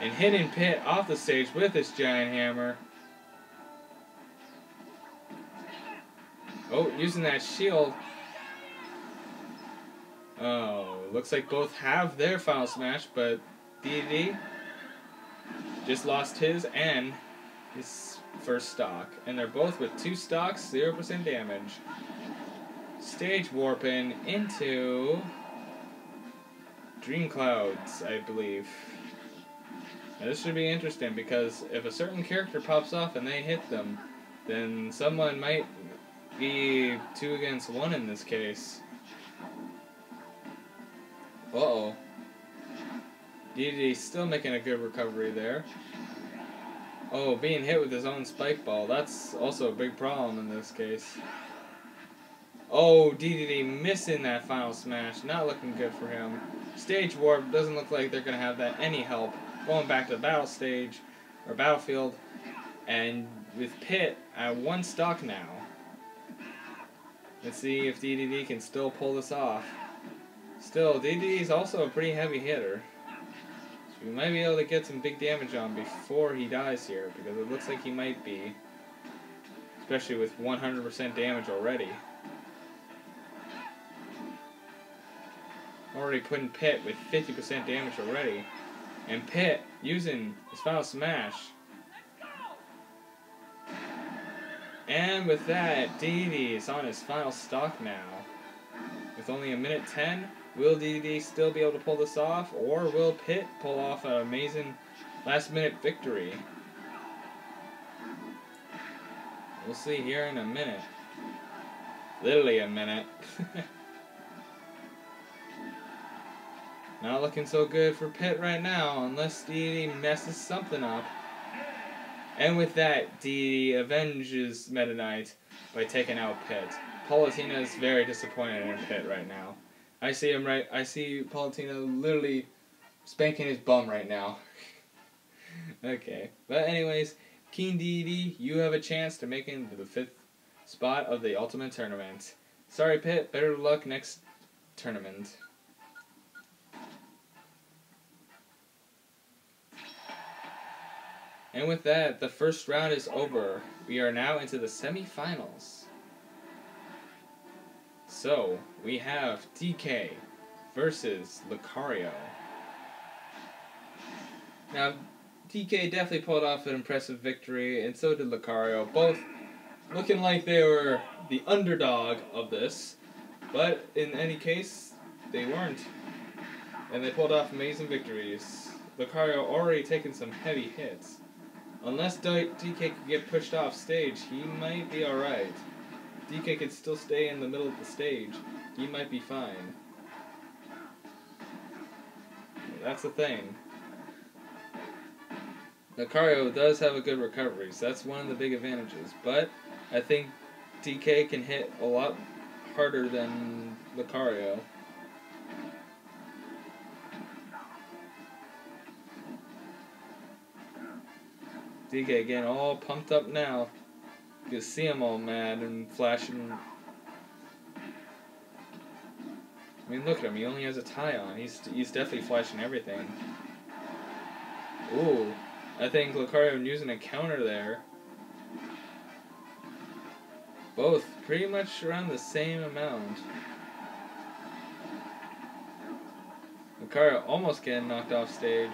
And hitting Pit off the stage with his giant hammer. Oh, using that shield. Oh, looks like both have their Final Smash, but Dedede just lost his and his first stock. And they're both with 2 stocks, 0% damage. Stage warping into Dream Clouds, I believe. Now this should be interesting, because if a certain character pops off and they hit them, then someone might be 2 against 1 in this case. Uh-oh. DDD still making a good recovery there. Oh, being hit with his own spike ball. That's also a big problem in this case. Oh, DDD missing that final smash. Not looking good for him. Stage warp doesn't look like they're going to have that any help. Going back to the battle stage, or battlefield. And with Pit at 1 stock now. Let's see if DDD can still pull this off. Still, DDD is also a pretty heavy hitter. So we might be able to get some big damage on before he dies here, because it looks like he might be. Especially with 100% damage already. Already putting Pit with 50% damage already. And Pit using his final smash. And with that, DDD is on his final stock now. With only a minute 10, will DDD still be able to pull this off? Or will Pit pull off an amazing last minute victory? We'll see here in a minute. Literally a minute. Not looking so good for Pit right now, unless DDD messes something up. And with that, DDD avenges Meta Knight by taking out Pit. Palutena is very disappointed in Pit right now. I see Palutena literally spanking his bum right now. Okay, but anyways, King DDD, you have a chance to make it into the 5th spot of the Ultimate Tournament. Sorry Pit, better luck next tournament. And with that, the first round is over. We are now into the semifinals. So, we have DK versus Lucario. Now, DK definitely pulled off an impressive victory, and so did Lucario. Both looking like they were the underdog of this, but in any case, they weren't. And they pulled off amazing victories. Lucario already taken some heavy hits. Unless DK could get pushed off stage, he might be alright. DK could still stay in the middle of the stage. He might be fine. That's the thing. Lucario does have a good recovery, so that's one of the big advantages. But I think DK can hit a lot harder than Lucario. DK getting all pumped up now. You can see him all mad and flashing. I mean, look at him. He only has a tie on. He's definitely flashing everything. Ooh, I think Lucario using a counter there. Both pretty much around the same amount. Lucario almost getting knocked off stage.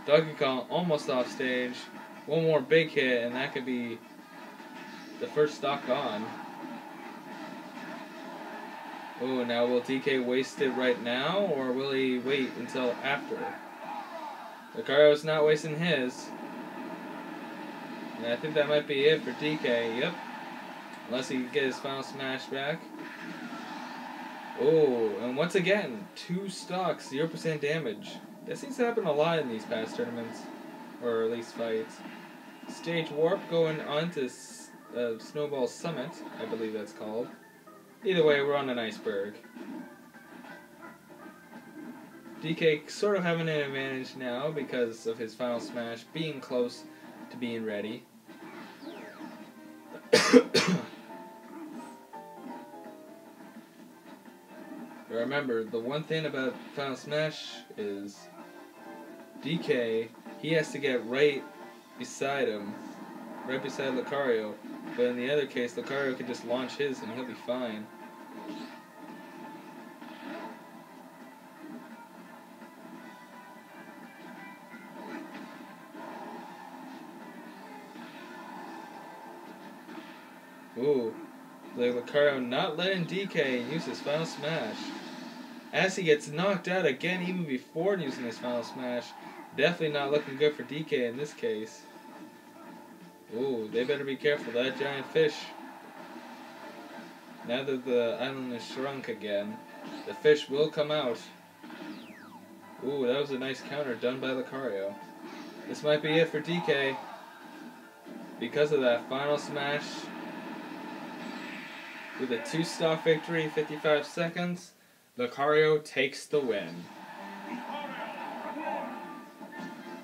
Donkey Kong almost off stage. One more big hit and that could be the first stock on. Oh, now will DK waste it right now or will he wait until after? Lucario's not wasting his. And I think that might be it for DK, yep. Unless he can get his final smash back. Oh, and once again, 2 stocks, 0% damage. That seems to happen a lot in these past tournaments, or at least fights. Stage Warp going on to Snowball Summit, I believe that's called. Either way, we're on an iceberg. DK sort of having an advantage now because of his final smash being close to being ready. Remember, the one thing about Final Smash is DK, he has to get right beside him, right beside Lucario, but in the other case, Lucario can just launch his and he'll be fine. Ooh, Lucario not letting DK use his Final Smash. As he gets knocked out again even before using his final smash. Definitely not looking good for DK in this case. Ooh, they better be careful, that giant fish. Now that the island is shrunk again, the fish will come out. Ooh, that was a nice counter done by Lucario. This might be it for DK. Because of that final smash, with a 2-stock victory, 55 seconds, Lucario takes the win.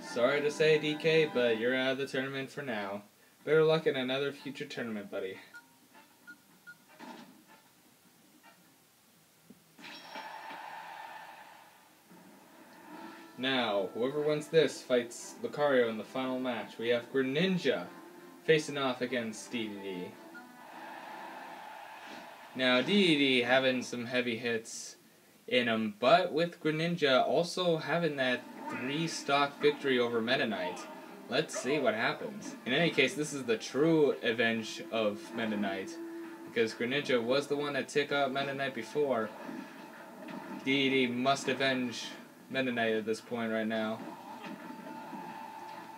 Sorry to say, DK, but you're out of the tournament for now. Better luck in another future tournament, buddy. Now, whoever wins this fights Lucario in the final match. We have Greninja facing off against DDD. Now, DDD having some heavy hits in him, but with Greninja also having that 3-stock victory over Meta Knight. Let's see what happens. In any case, this is the true avenge of Meta Knight, because Greninja was the one that took out Meta Knight before. DDD must avenge Meta Knight at this point right now.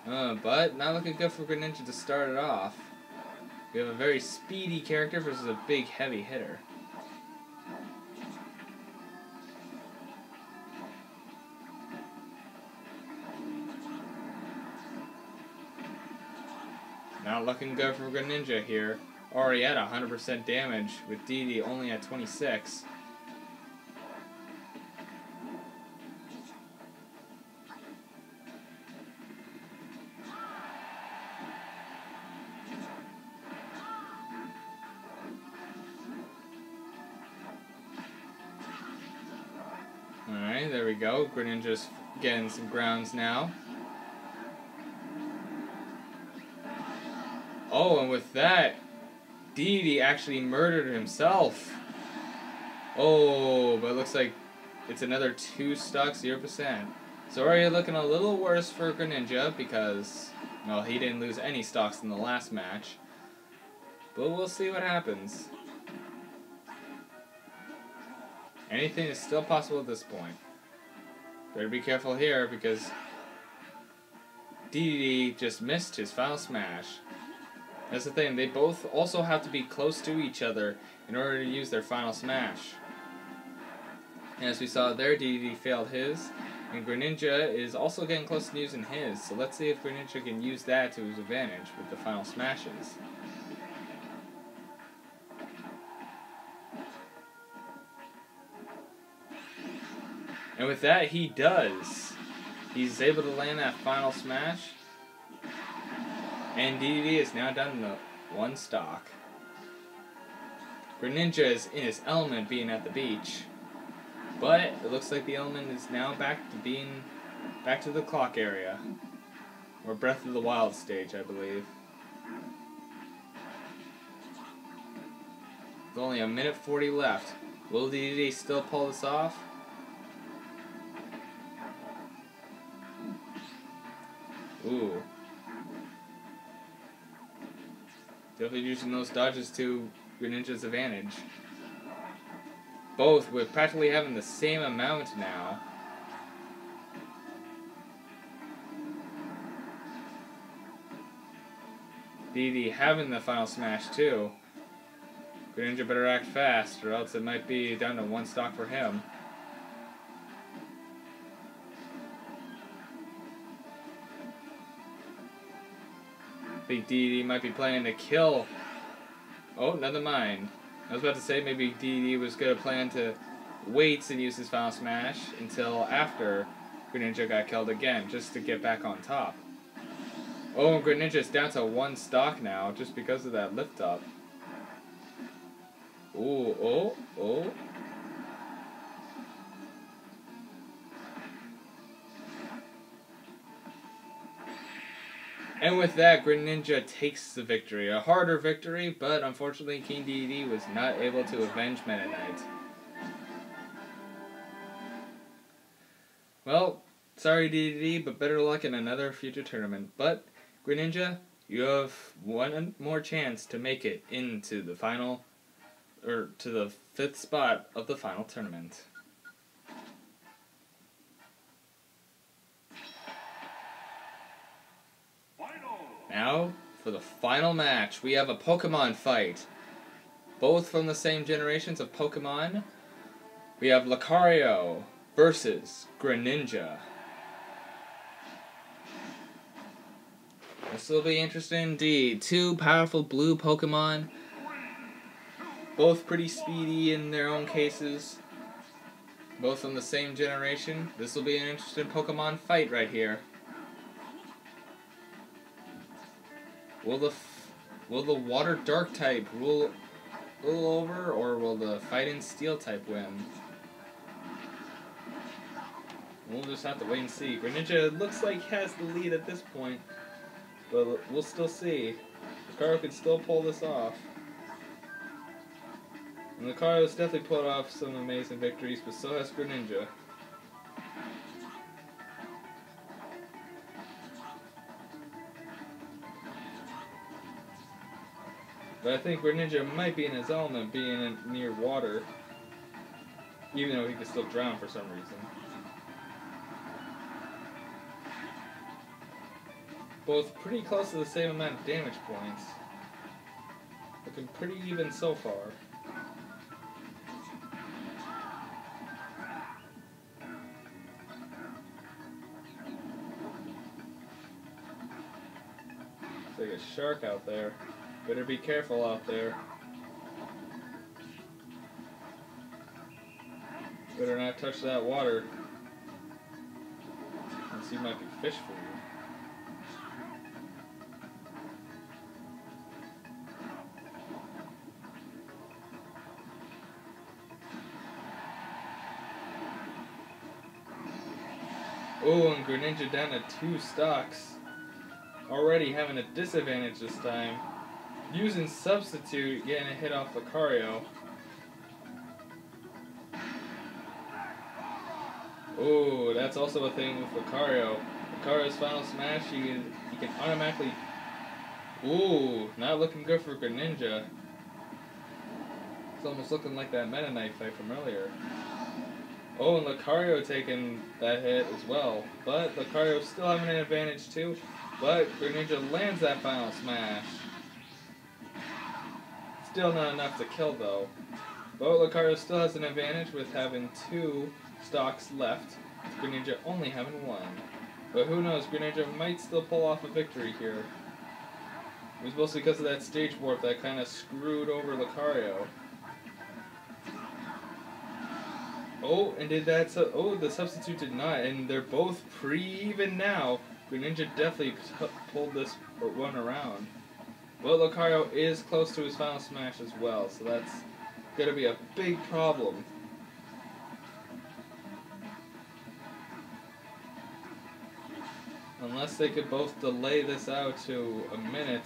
But not looking good for Greninja to start it off. We have a very speedy character versus a big heavy hitter. Not looking good for Greninja here. Already at 100% damage, with DD only at 26. Alright, there we go. Greninja's getting some grounds now. Oh, and with that, DD actually murdered himself. Oh, but it looks like it's another 2-stock, 0%. So already looking a little worse for Greninja because, well, he didn't lose any stocks in the last match. But we'll see what happens. Anything is still possible at this point. Better be careful here because DDD just missed his final smash. That's the thing, they both also have to be close to each other in order to use their final smash. And as we saw there, DDD failed his, and Greninja is also getting close to using his, so let's see if Greninja can use that to his advantage with the final smashes. And with that, he does. He's able to land that final smash. And DDD is now down to 1 stock. Greninja is in his element being at the beach. But it looks like the element is now back to the clock area. Or Breath of the Wild stage, I believe. With only 1:40 left. Will DDD still pull this off? Ooh. Definitely using those dodges to Greninja's advantage. Both with practically having the same amount now. DD having the final smash too. Greninja better act fast or else it might be down to 1 stock for him. I think DD might be planning to kill. Oh, never mind. I was about to say maybe DD was going to plan to wait and use his final smash until after Greninja got killed again, just to get back on top. Oh, Greninja's down to 1 stock now, just because of that lift up. Ooh, oh, oh. And with that, Greninja takes the victory. A harder victory, but unfortunately King DDD was not able to avenge Meta Knight. Well, sorry DDD, but better luck in another future tournament. But, Greninja, you have 1 more chance to make it into the final, or to the 5th spot of the final tournament. Now, for the final match, we have a Pokemon fight. Both from the same generations of Pokemon. We have Lucario versus Greninja. This will be interesting indeed. Two powerful blue Pokemon. Both pretty speedy in their own cases. Both from the same generation. This will be an interesting Pokemon fight right here. Will the Water Dark type rule over, or will the Fighting Steel type win? We'll just have to wait and see. Greninja looks like he has the lead at this point, but we'll still see. Lucario could still pull this off. And Lucario's definitely pulled off some amazing victories, but so has Greninja. But I think Greninja might be in his element being near water, even though he could still drown for some reason. Both pretty close to the same amount of damage points. Looking pretty even so far. Looks like a shark out there. Better be careful out there. Better not touch that water. Unless he might be fish for you. Oh, and Greninja down to 2 stocks. Already having a disadvantage this time. Using Substitute, getting a hit off Lucario. Oh, that's also a thing with Lucario. Lucario's Final Smash, you can automatically... Ooh, not looking good for Greninja. It's almost looking like that Meta Knight fight from earlier. Oh, and Lucario taking that hit as well. But Lucario still having an advantage too. But Greninja lands that Final Smash. Still not enough to kill though. But Lucario still has an advantage with having 2 stocks left. Greninja only having 1. But who knows, Greninja might still pull off a victory here. It was mostly because of that stage warp that kind of screwed over Lucario. Oh, and did that... oh, the Substitute did not, and they're both pre-even now. Greninja definitely pulled this one around. Well, Lucario is close to his Final Smash as well, so that's gonna be a big problem. Unless they could both delay this out to a minute,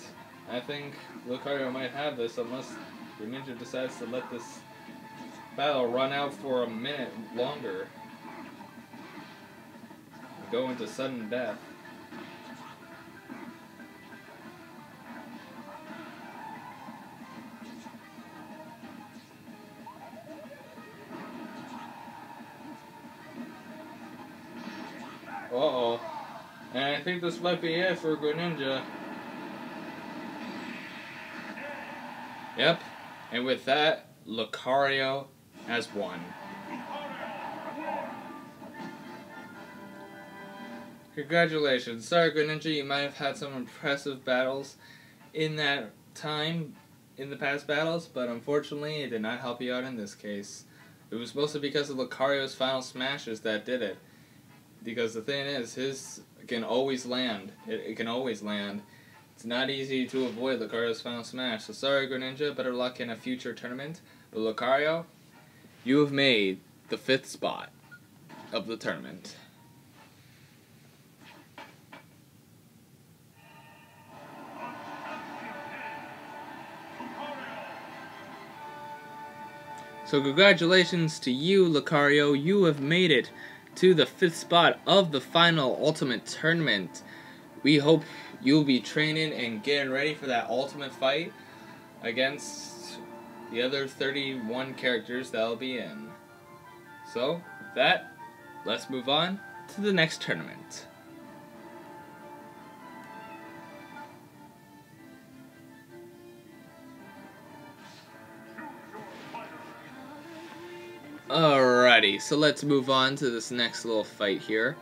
I think Lucario might have this, unless Greninja decides to let this battle run out for a minute longer. Go into sudden death. Uh-oh. And I think this might be it for Greninja. Yep. And with that, Lucario has won. Congratulations. Sorry, Greninja, you might have had some impressive battles in that time, in the past battles, but unfortunately it did not help you out in this case. It was mostly because of Lucario's Final Smashes that did it. Because the thing is, his can always land. It can always land. It's not easy to avoid Lucario's Final Smash. So sorry, Greninja. Better luck in a future tournament. But Lucario, you have made the 5th spot of the tournament. So congratulations to you, Lucario. You have made it to the 5th spot of the final Ultimate Tournament. We hope you'll be training and getting ready for that Ultimate fight against the other 31 characters that'll be in. So, with that, let's move on to the next tournament. Alrighty, so let's move on to this next little fight here.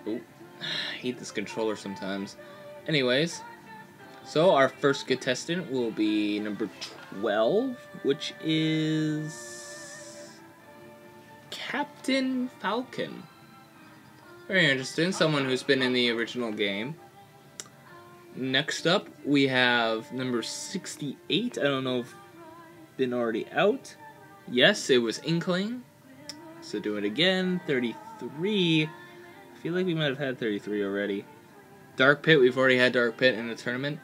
Ooh, I hate this controller sometimes. Anyways, so our first contestant will be number 12, which is Captain Falcon. Very interesting, someone who's been in the original game. Next up, we have number 68. I don't know if it's been already out. Yes, it was Inkling. So do it again. 33. I feel like we might have had 33 already. Dark Pit, we've already had Dark Pit in the tournament.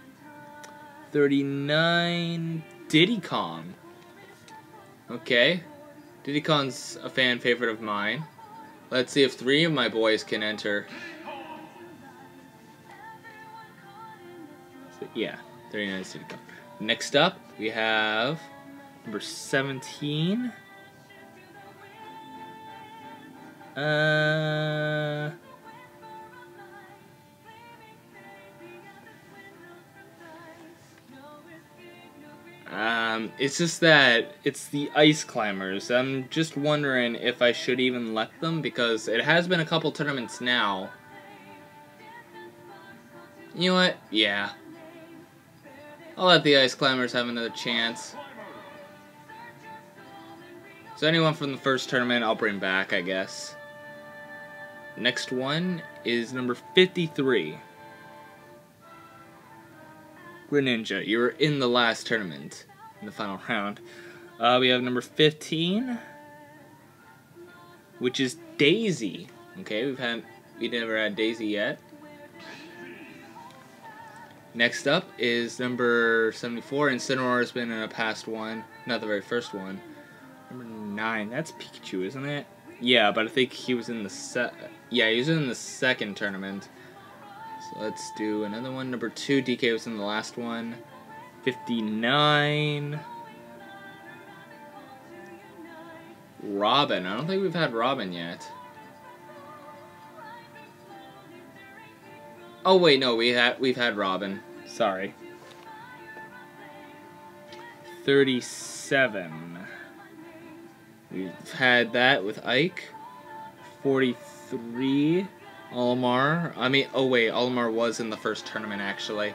39. Diddy Kong. Okay. Diddy Kong's a fan favorite of mine. Let's see if 3 of my boys can enter. So, yeah, 39 is Diddy Kong. Next up, we have number 17. It's just that it's the Ice Climbers. I'm just wondering if I should even let them, because it has been a couple tournaments now. You know what? Yeah. I'll let the Ice Climbers have another chance. So anyone from the first tournament, I'll bring back, I guess. Next one is number 53. Greninja, you were in the last tournament, in the final round. We have number 15, which is Daisy. Okay, we never had Daisy yet. Next up is number 74, and Cinera's been in a past one, not the very first one. Number 9, that's Pikachu, isn't it? Yeah, but I think he was in the he was in the second tournament. So let's do another one. Number 2, DK was in the last one. 59. Robin. I don't think we've had Robin yet. Oh wait, no, we've had Robin. Sorry. 37. We've had that with Ike. 43. Olimar. Oh wait, Olimar was in the first tournament actually.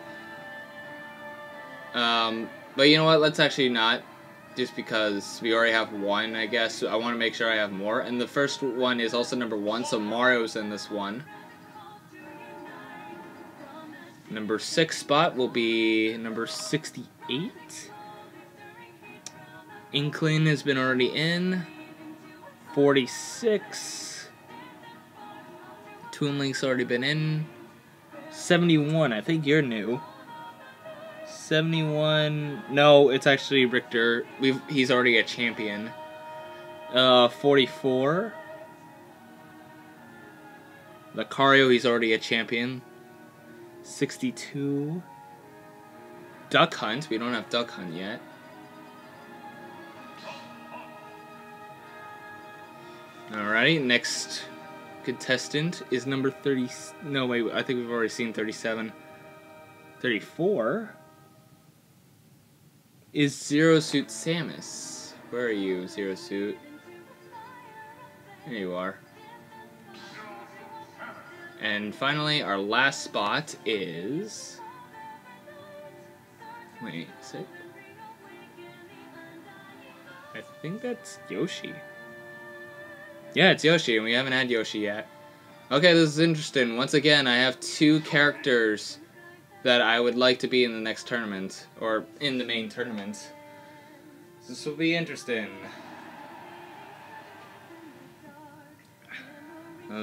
But you know what? Let's actually not. Just because we already have one, I guess. I want to make sure I have more. And the first one is also number 1, so Mario's in this one. Number 6 spot will be number 68. Inkling has been already in. 46. Toon Link's already been in. 71, I think you're new. 71, no, it's actually Richter. He's already a champion. 44. Lucario, he's already a champion. 62. Duck Hunt, we don't have Duck Hunt yet. Alright, next contestant is number 30. No, wait, I think we've already seen 37. 34 is Zero Suit Samus. Where are you, Zero Suit? There you are. And finally, our last spot is... Wait, is it? I think that's Yoshi. Yeah, it's Yoshi, and we haven't had Yoshi yet. Okay, this is interesting. Once again, I have 2 characters that I would like to be in the next tournament, or in the main tournament. This will be interesting.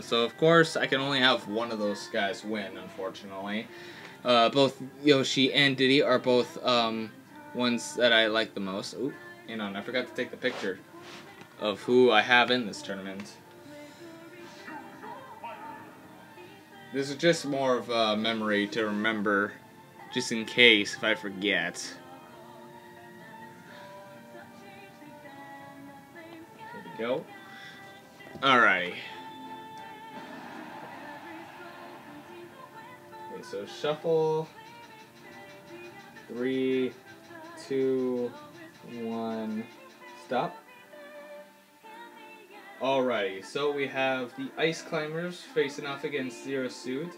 So of course, I can only have one of those guys win, unfortunately. Both Yoshi and Diddy are both ones that I like the most. Ooh, hang on, I forgot to take the picture of who I have in this tournament. This is just more of a memory to remember, just in case if I forget. There we go. Alright. Okay, so shuffle. 3, 2, 1, stop. Alrighty, so we have the Ice Climbers facing off against Zero Suit.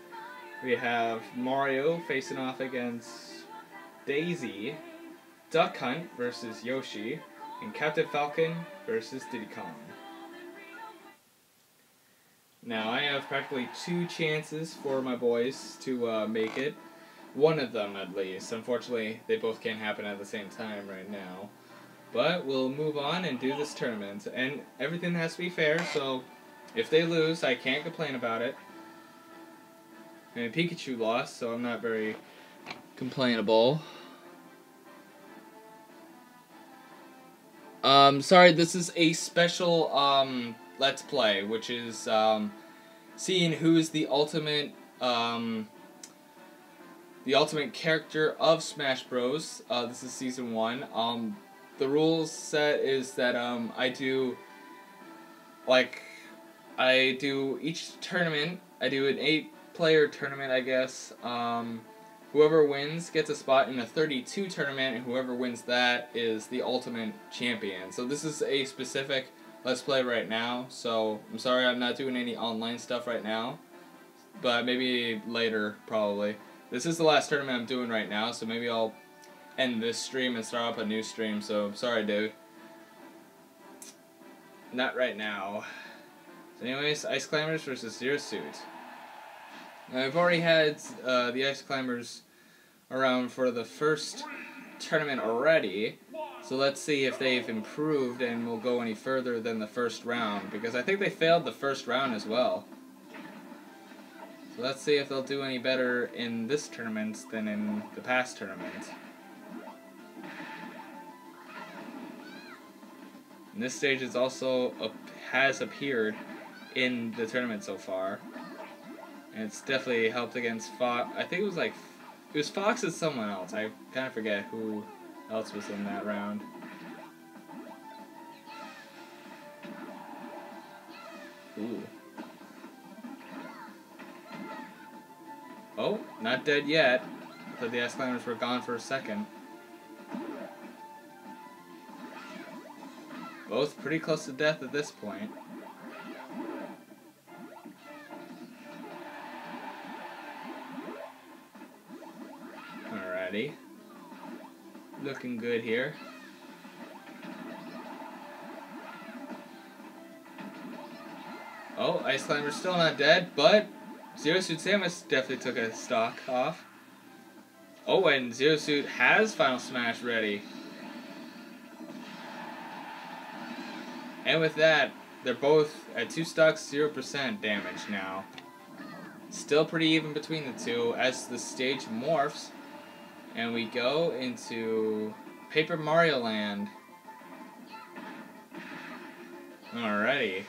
We have Mario facing off against Daisy, Duck Hunt versus Yoshi, and Captain Falcon versus Diddy Kong. Now, I have practically 2 chances for my boys to make it. One of them, at least. Unfortunately, they both can't happen at the same time right now. But we'll move on and do this tournament. And everything has to be fair, so if they lose, I can't complain about it. And Pikachu lost, so I'm not very complainable. Sorry, this is a special, Let's Play, which is, seeing who's the ultimate character of Smash Bros. This is Season 1. The rules set is that, I do each tournament, I do an 8-player tournament, I guess. Whoever wins gets a spot in a 32 tournament, and whoever wins that is the ultimate champion. So this is a specific Let's Play right now, so I'm sorry I'm not doing any online stuff right now, but maybe later, probably. This is the last tournament I'm doing right now, so maybe I'll end this stream and start up a new stream, so sorry, dude. Not right now. So anyways, Ice Climbers versus Zero Suit. Now, I've already had the Ice Climbers around for the first tournament already, so let's see if they've improved and will go any further than the first round, because I think they failed the first round as well. So let's see if they'll do any better in this tournament than in the past tournament. And this stage is also has appeared in the tournament so far, and it's definitely helped against Fox. I think it was Fox and someone else. I kind of forget who else was in that round. Ooh. Oh, not dead yet. I thought the Ice Climbers were gone for a second. Both pretty close to death at this point. Alrighty. Looking good here. Oh, Ice Climber's still not dead, but Zero Suit Samus definitely took a stock off. Oh, and Zero Suit has Final Smash ready. And with that, they're both at 2 stocks, 0% damage now. Still pretty even between the two as the stage morphs. And we go into Paper Mario Land. Alrighty.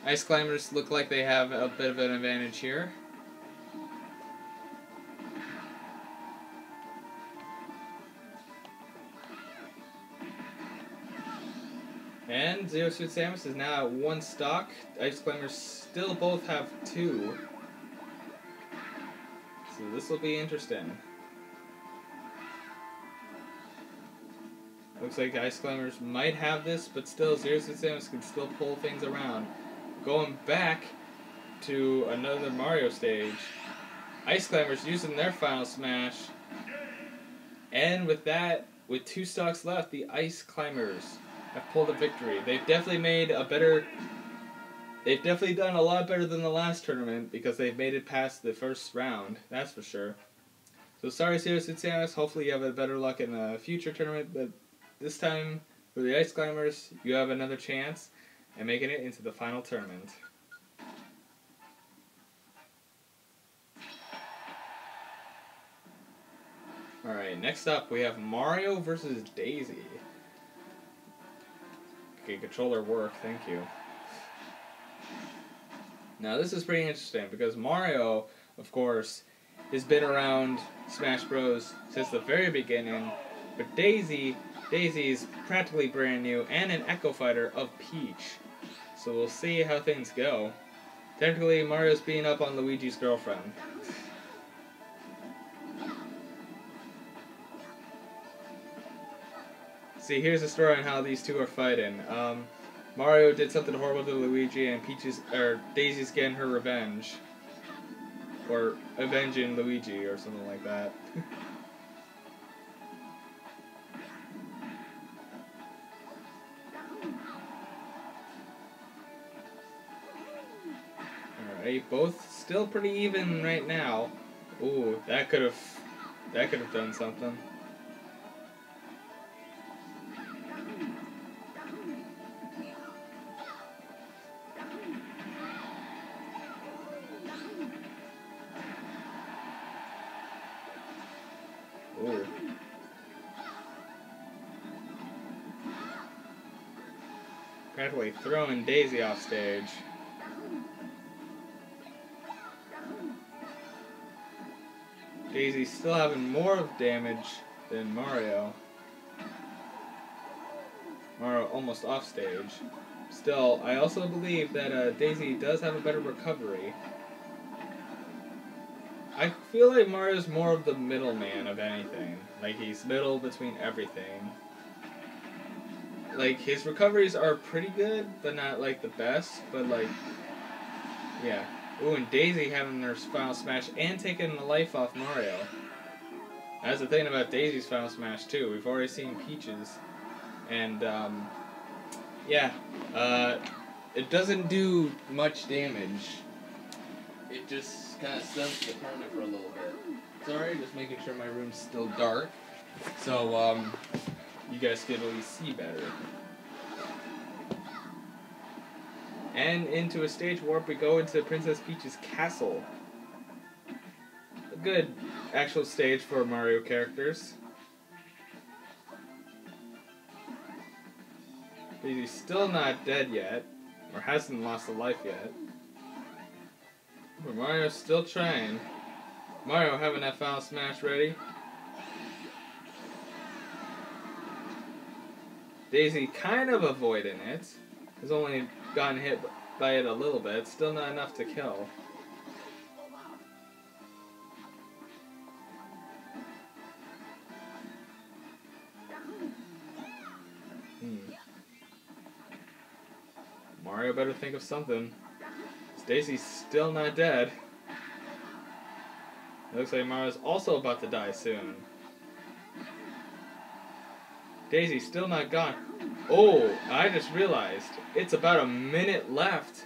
Ice Climbers look like they have a bit of an advantage here. And Zero Suit Samus is now at 1 stock. Ice Climbers still both have 2. So this will be interesting. Looks like Ice Climbers might have this, but still Zero Suit Samus can still pull things around. Going back to another Mario stage. Ice Climbers using their Final Smash. And with that, with 2 stocks left, the Ice Climbers have pulled a victory. They've definitely made a better... They've definitely done a lot better than the last tournament because they've made it past the first round. That's for sure. So sorry, Zero Suit Samus. Hopefully you have a better luck in a future tournament, but this time, for the Ice Climbers, you have another chance at making it into the final tournament. Alright, next up we have Mario versus Daisy. Okay, controller work, thank you. Now this is pretty interesting because Mario, of course, has been around Smash Bros. Since the very beginning, but Daisy is practically brand new and an Echo Fighter of Peach. So we'll see how things go. Technically, Mario's beating up on Luigi's girlfriend. See, here's a story on how these two are fighting. Mario did something horrible to Luigi, and Daisy's getting her revenge. Or avenging Luigi, or something like that. Alright, both still pretty even right now. Ooh, that could have done something. Ooh. Practically throwing Daisy off stage. Daisy's still having more of damage than Mario. Mario almost off stage. Still, I also believe that Daisy does have a better recovery. I feel like Mario's more of the middleman of anything. Like, he's middle between everything. Like, his recoveries are pretty good, but not, like, the best. But, like, yeah. Ooh, and Daisy having her Final Smash and taking the life off Mario. That's the thing about Daisy's Final Smash, too. We've already seen Peach's. And, yeah. It doesn't do much damage. It just kind of stunts the tournament for a little bit. Sorry, just making sure my room's still dark. So, you guys can at least see better. And into a stage warp, we go into Princess Peach's castle. A good actual stage for Mario characters. Daisy's still not dead yet, or hasn't lost a life yet. But Mario's still trying. Mario having that Final Smash ready. Daisy kind of avoiding it. Has only gotten hit by it a little bit. Still not enough to kill. Mario better think of something. Daisy's still not dead. It looks like Mario's also about to die soon. Daisy's still not gone. Oh, I just realized it's about a minute left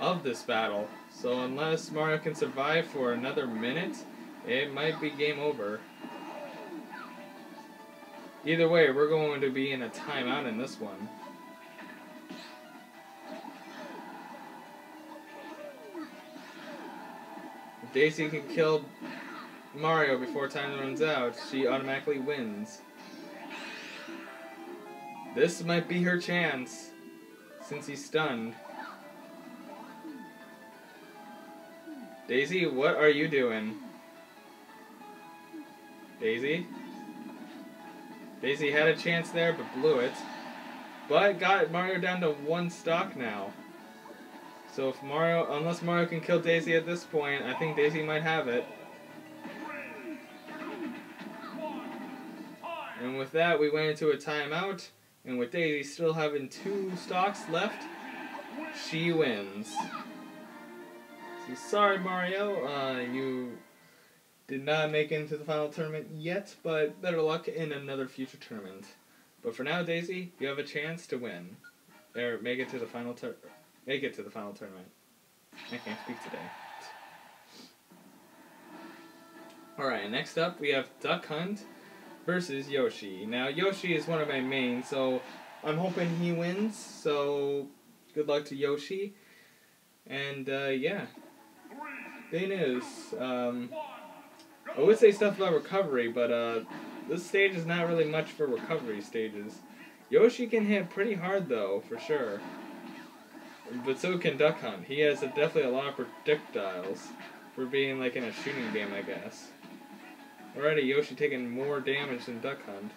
of this battle. So unless Mario can survive for another minute, it might be game over. Either way, we're going to be in a timeout in this one. If Daisy can kill Mario before time runs out, she automatically wins. This might be her chance, since he's stunned. Daisy, what are you doing? Daisy? Daisy had a chance there, but blew it. But got Mario down to one stock now. So if unless Mario can kill Daisy at this point, I think Daisy might have it. And with that, we went into a timeout. And with Daisy still having 2 stocks left, she wins. So sorry, Mario, you did not make it into the final tournament yet, but better luck in another future tournament. But for now, Daisy, you have a chance to win, or make it to the final tournament. I can't speak today. All right, next up we have Duck Hunt versus Yoshi. Now, Yoshi is one of my mains, so I'm hoping he wins, so good luck to Yoshi. And, yeah. Thing is, I would say stuff about recovery, but, this stage is not really much for recovery stages. Yoshi can hit pretty hard, though, for sure. But so can Duck Hunt. He has definitely a lot of projectiles for being, like, in a shooting game, I guess. Already, Yoshi taking more damage than Duck Hunt.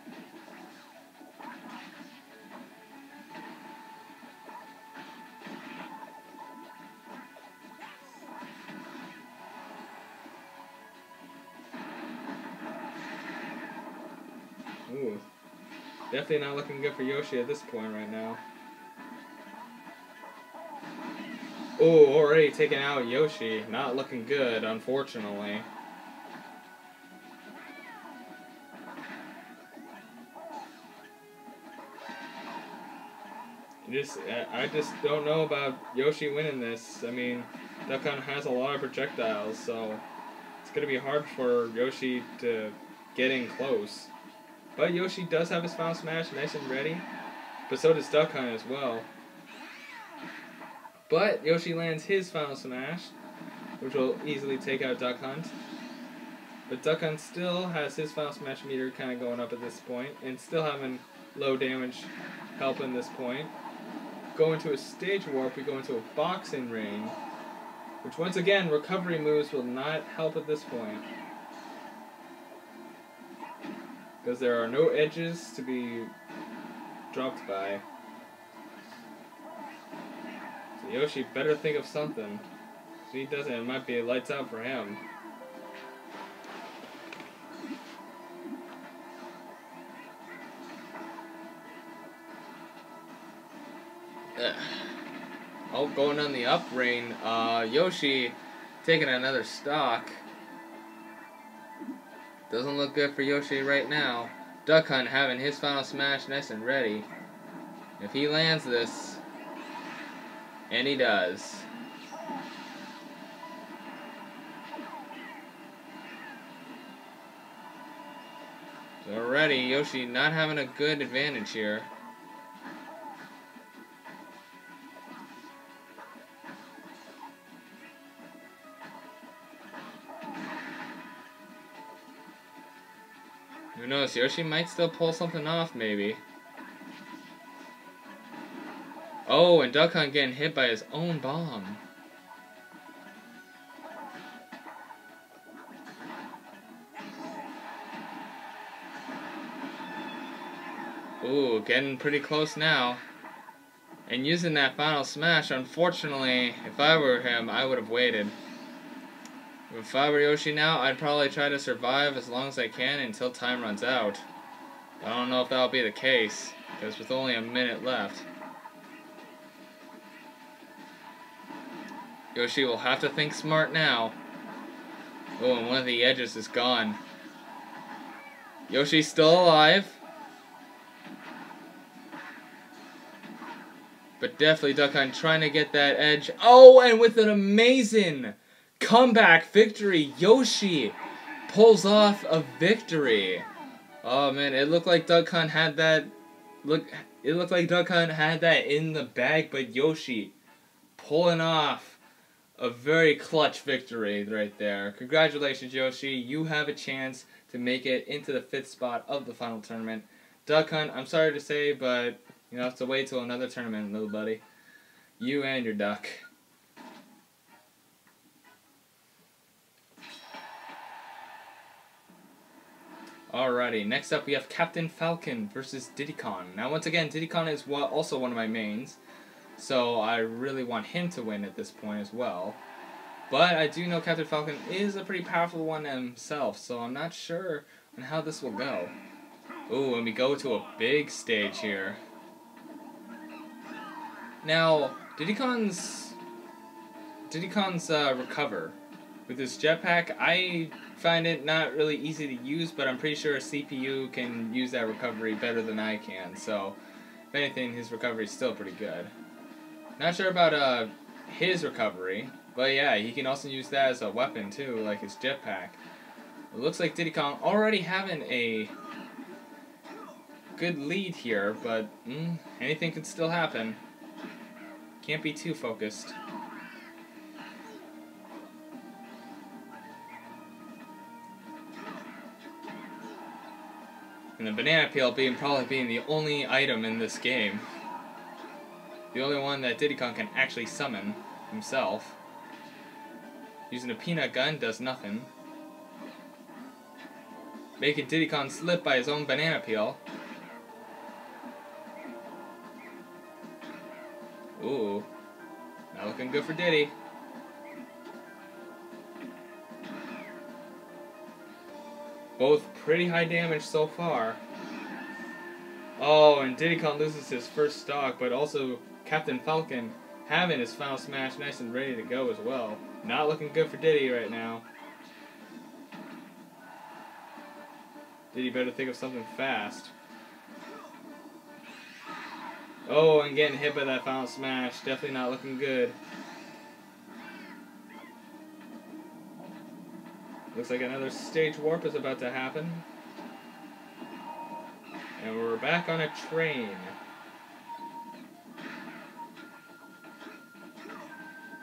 Ooh. Definitely not looking good for Yoshi at this point right now. Oh, already taking out Yoshi. Not looking good, unfortunately. I just don't know about Yoshi winning this. I mean, Duck Hunt has a lot of projectiles, so it's gonna be hard for Yoshi to get in close. But Yoshi does have his Final Smash nice and ready, but so does Duck Hunt as well. But Yoshi lands his Final Smash, which will easily take out Duck Hunt. But Duck Hunt still has his Final Smash meter kind of going up at this point, and still having low damage help in this point. Go into a stage warp, we go into a boxing ring, which once again, recovery moves will not help at this point. Because there are no edges to be dropped by. So Yoshi better think of something. If he doesn't, it might be lights out for him. Oh, going on the up rain. Yoshi taking another stock. Doesn't look good for Yoshi right now. Duck Hunt having his Final Smash nice and ready. If he lands this, and he does. So already, Yoshi not having a good advantage here. Who knows, Yoshi might still pull something off, maybe. Oh, and Duck Hunt getting hit by his own bomb. Ooh, getting pretty close now. And using that Final Smash, unfortunately, if I were him, I would have waited. If I were Yoshi now, I'd probably try to survive as long as I can until time runs out. I don't know if that'll be the case, because with only a minute left. Yoshi will have to think smart now. Oh, and one of the edges is gone. Yoshi's still alive. But definitely Duck Hunt trying to get that edge. Oh, and with an amazing comeback victory, Yoshi pulls off a victory. Oh man, it looked like Duck Hunt had that. It looked like Duck Hunt had that in the bag, but Yoshi pulling off a very clutch victory right there. Congratulations, Yoshi. You have a chance to make it into the 5th spot of the final tournament. Duck Hunt, I'm sorry to say, but you have to wait till another tournament, little buddy. You and your duck. Alrighty, next up we have Captain Falcon versus Diddy Kong. Now once again, Diddy Kong is also one of my mains, so I really want him to win at this point as well. But I do know Captain Falcon is a pretty powerful one himself, so I'm not sure on how this will go. Ooh, and we go to a big stage here. Now, Diddy Kong's recover with his jetpack, I find it not really easy to use, but I'm pretty sure a CPU can use that recovery better than I can, so if anything, his recovery is still pretty good. Not sure about his recovery, but yeah, he can also use that as a weapon too, like his jetpack. It looks like Diddy Kong already having a good lead here, but anything could still happen. Can't be too focused. And the banana peel probably being the only item in this game. The only one that Diddy Kong can actually summon himself. Using a peanut gun does nothing. Making Diddy Kong slip by his own banana peel. Ooh. Not looking good for Diddy. Both pretty high damage so far. Oh, and Diddy Kong loses his first stock, but also Captain Falcon having his final smash nice and ready to go as well. Not looking good for Diddy right now. Diddy better think of something fast. Oh, and getting hit by that final smash. Definitely not looking good. Looks like another stage warp is about to happen. And we're back on a train.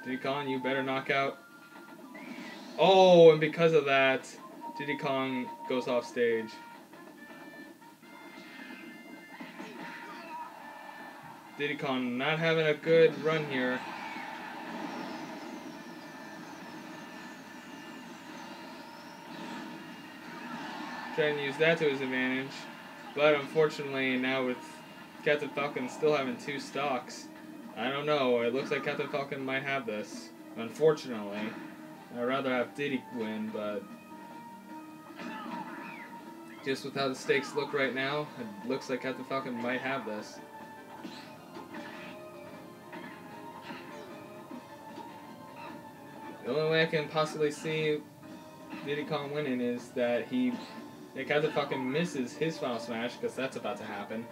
Diddy Kong, you better knock out. Oh, and because of that, Diddy Kong goes off stage. Diddy Kong not having a good run here. Trying to use that to his advantage. But unfortunately, now with Captain Falcon still having 2 stocks, I don't know. It looks like Captain Falcon might have this. Unfortunately. I'd rather have Diddy win, but just with how the stakes look right now, it looks like Captain Falcon might have this. The only way I can possibly see Diddy Kong winning is that Captain Falcon misses his final smash, because that's about to happen,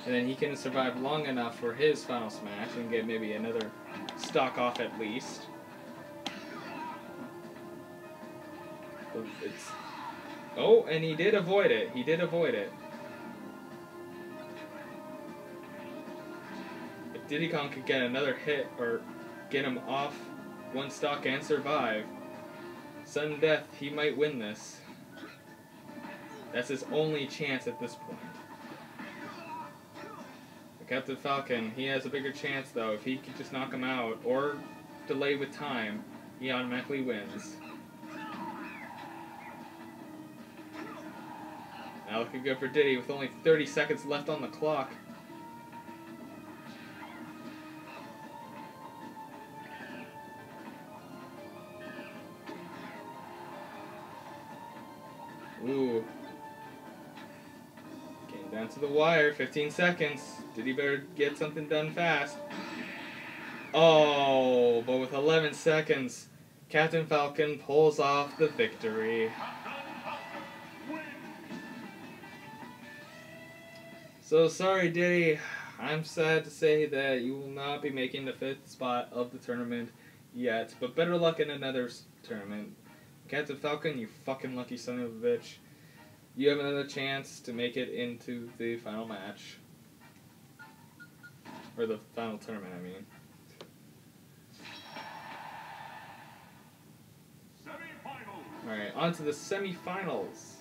and then he can survive long enough for his final smash and get maybe another stock off at least. But oh, and he did avoid it. He did avoid it. If Diddy Kong could get another hit or get him off 1 stock and survive, sudden death, he might win this. That's his only chance at this point. But Captain Falcon, he has a bigger chance though. If he could just knock him out or delay with time, he automatically wins. Now looking good for Diddy with only 30 seconds left on the clock. Ooh. Getting down to the wire, 15 seconds. Diddy better get something done fast. Oh, but with 11 seconds, Captain Falcon pulls off the victory. So sorry, Diddy. I'm sad to say that you will not be making the 5th spot of the tournament yet, but better luck in another tournament. Captain Falcon, you fucking lucky son of a bitch. You have another chance to make it into the final match. Or the final tournament, I mean. Alright, on to the semifinals.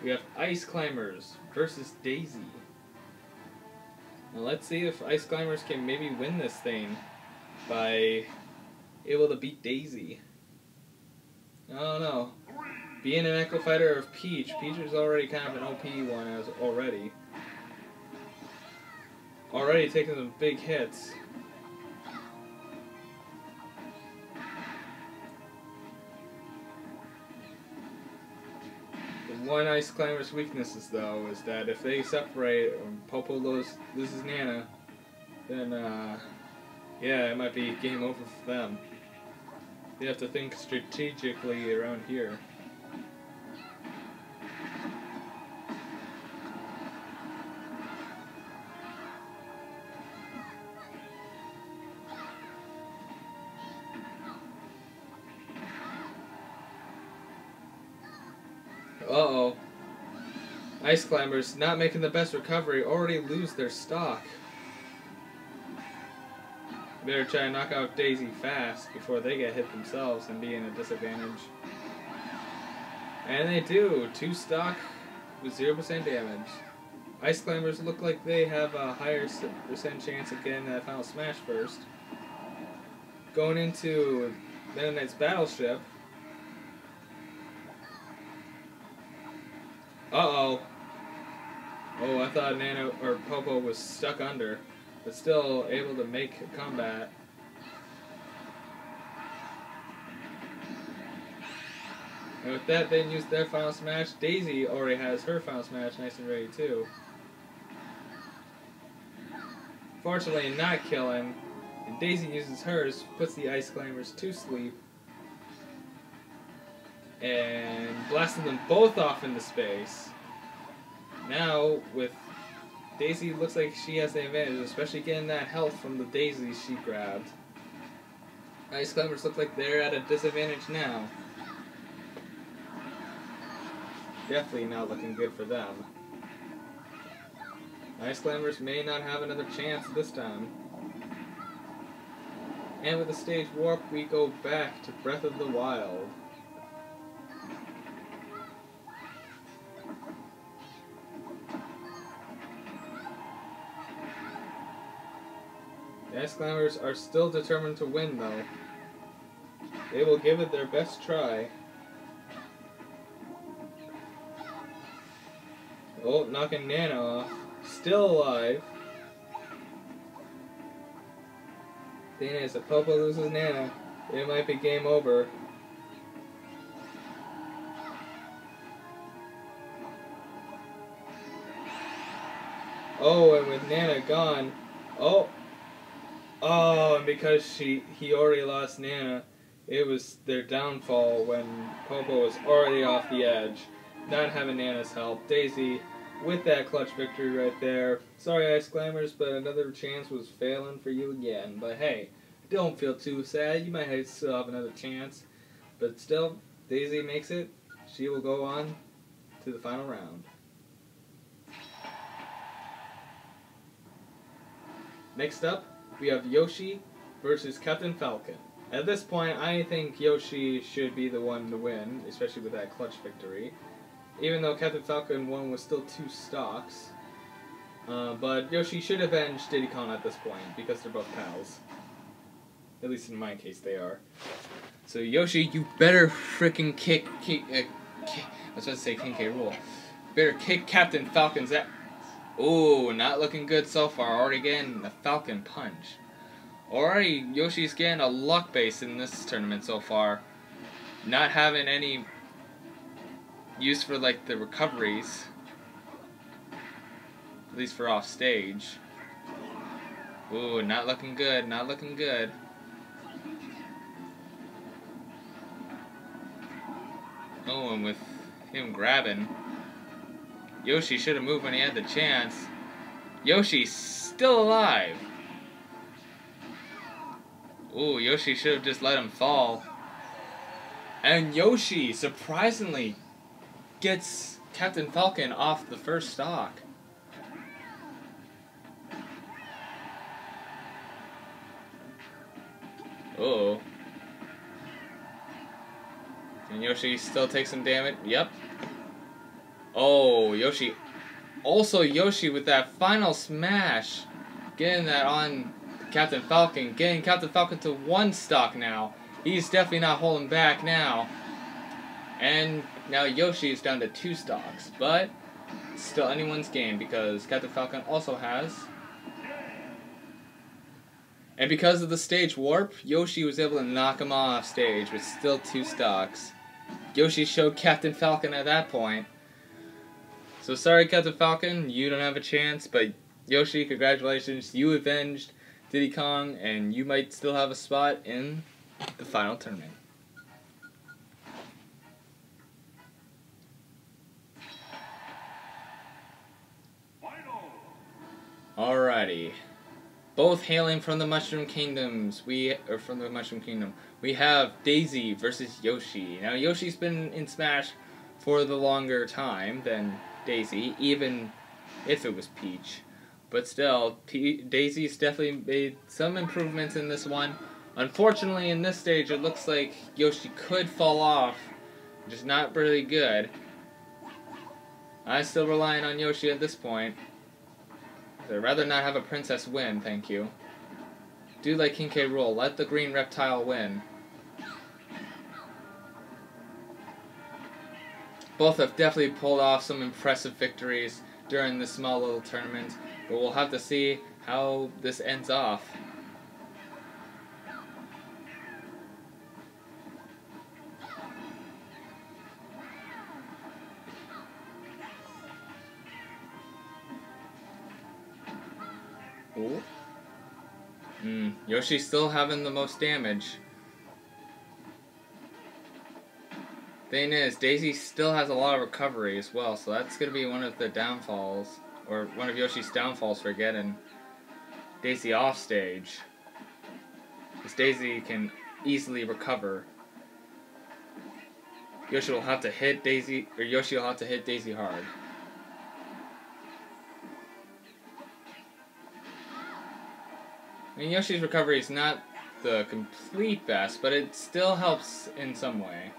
We have Ice Climbers versus Daisy. Now let's see if Ice Climbers can maybe win this thing by able to beat Daisy. I don't know. Being an Echo Fighter of Peach, Peach is already kind of an OP one as already. Already taking some big hits. One Ice Climber's weaknesses, though, is that if they separate or Popo loses Nana, then, yeah, it might be game over for them. You have to think strategically around here. Uh-oh. Ice Climbers, not making the best recovery, already lose their stock. Better try to knock out Daisy fast before they get hit themselves and be in a disadvantage. And they do. 2 stock with 0% damage. Ice Climbers look like they have a higher percent chance of getting that final smash first. Going into Meta Knight's Battleship. Uh-oh. Oh, I thought Nana or Popo was stuck under, but still able to make a comeback. And with that, they used their final smash. Daisy already has her final smash nice and ready too. Fortunately, not killing. And Daisy uses hers, puts the Ice Climbers to sleep, and blasting them both off into space. Now, with Daisy, looks like she has the advantage, especially getting that health from the daisies she grabbed. Ice Climbers look like they're at a disadvantage now. Definitely not looking good for them. Ice Climbers may not have another chance this time. And with the stage warp, we go back to Breath of the Wild. The Ice Climbers are still determined to win, though. They will give it their best try. Oh, knocking Nana off. Still alive. Thing is, if Popo loses Nana, it might be game over. Oh, and with Nana gone, and because he already lost Nana, it was their downfall when Popo was already off the edge, not having Nana's help. Daisy, with that clutch victory right there. Sorry, Ice Climbers, but another chance was failing for you again. But hey, don't feel too sad. You might still have another chance. But still, Daisy makes it. She will go on to the final round. Next up, we have Yoshi versus Captain Falcon. At this point, I think Yoshi should be the one to win, especially with that clutch victory. Even though Captain Falcon won with still 2 stocks. But Yoshi should avenge Diddy Kong at this point, because they're both pals. At least in my case, they are. So Yoshi, you better frickin' kick I was about to say King K. Rool. Better kick Captain Falcon's ass. Ooh, not looking good so far. Already getting the Falcon Punch. Already, Yoshi's getting a luck base in this tournament so far. Not having any use for, like, the recoveries. At least for off stage. Ooh, not looking good, not looking good. Oh, and with him grabbing, Yoshi should have moved when he had the chance. Yoshi's still alive. Ooh, Yoshi should have just let him fall. And Yoshi, surprisingly, gets Captain Falcon off the first stock. Uh-oh. And Yoshi still takes some damage. Yep. Oh, Yoshi. Also, Yoshi with that final smash. Getting that on Captain Falcon. Getting Captain Falcon to 1 stock now. He's definitely not holding back now. And now Yoshi is down to 2 stocks. But still anyone's game because Captain Falcon also has. And because of the stage warp, Yoshi was able to knock him off stage with still 2 stocks. Yoshi showed Captain Falcon at that point. So sorry, Captain Falcon, you don't have a chance, but Yoshi, congratulations, you avenged Diddy Kong, and you might still have a spot in the final tournament. Alrighty. Both hailing from the Mushroom Kingdom. We have Daisy versus Yoshi. Now Yoshi's been in Smash for the longer time than Daisy, even if it was Peach. But still, Daisy's definitely made some improvements in this one. Unfortunately, in this stage, it looks like Yoshi could fall off, which is not really good. I'm still relying on Yoshi at this point. I'd rather not have a princess win, thank you. Do like King K. Rool, let the green reptile win. Both have definitely pulled off some impressive victories during this small little tournament, but we'll have to see how this ends off. Ooh. Yoshi's still having the most damage. Thing is, Daisy still has a lot of recovery as well, so that's going to be one of the downfalls, or one of Yoshi's downfalls for getting Daisy off stage. Because Daisy can easily recover. Yoshi will have to hit Daisy hard. I mean, Yoshi's recovery is not the complete best, but it still helps in some way.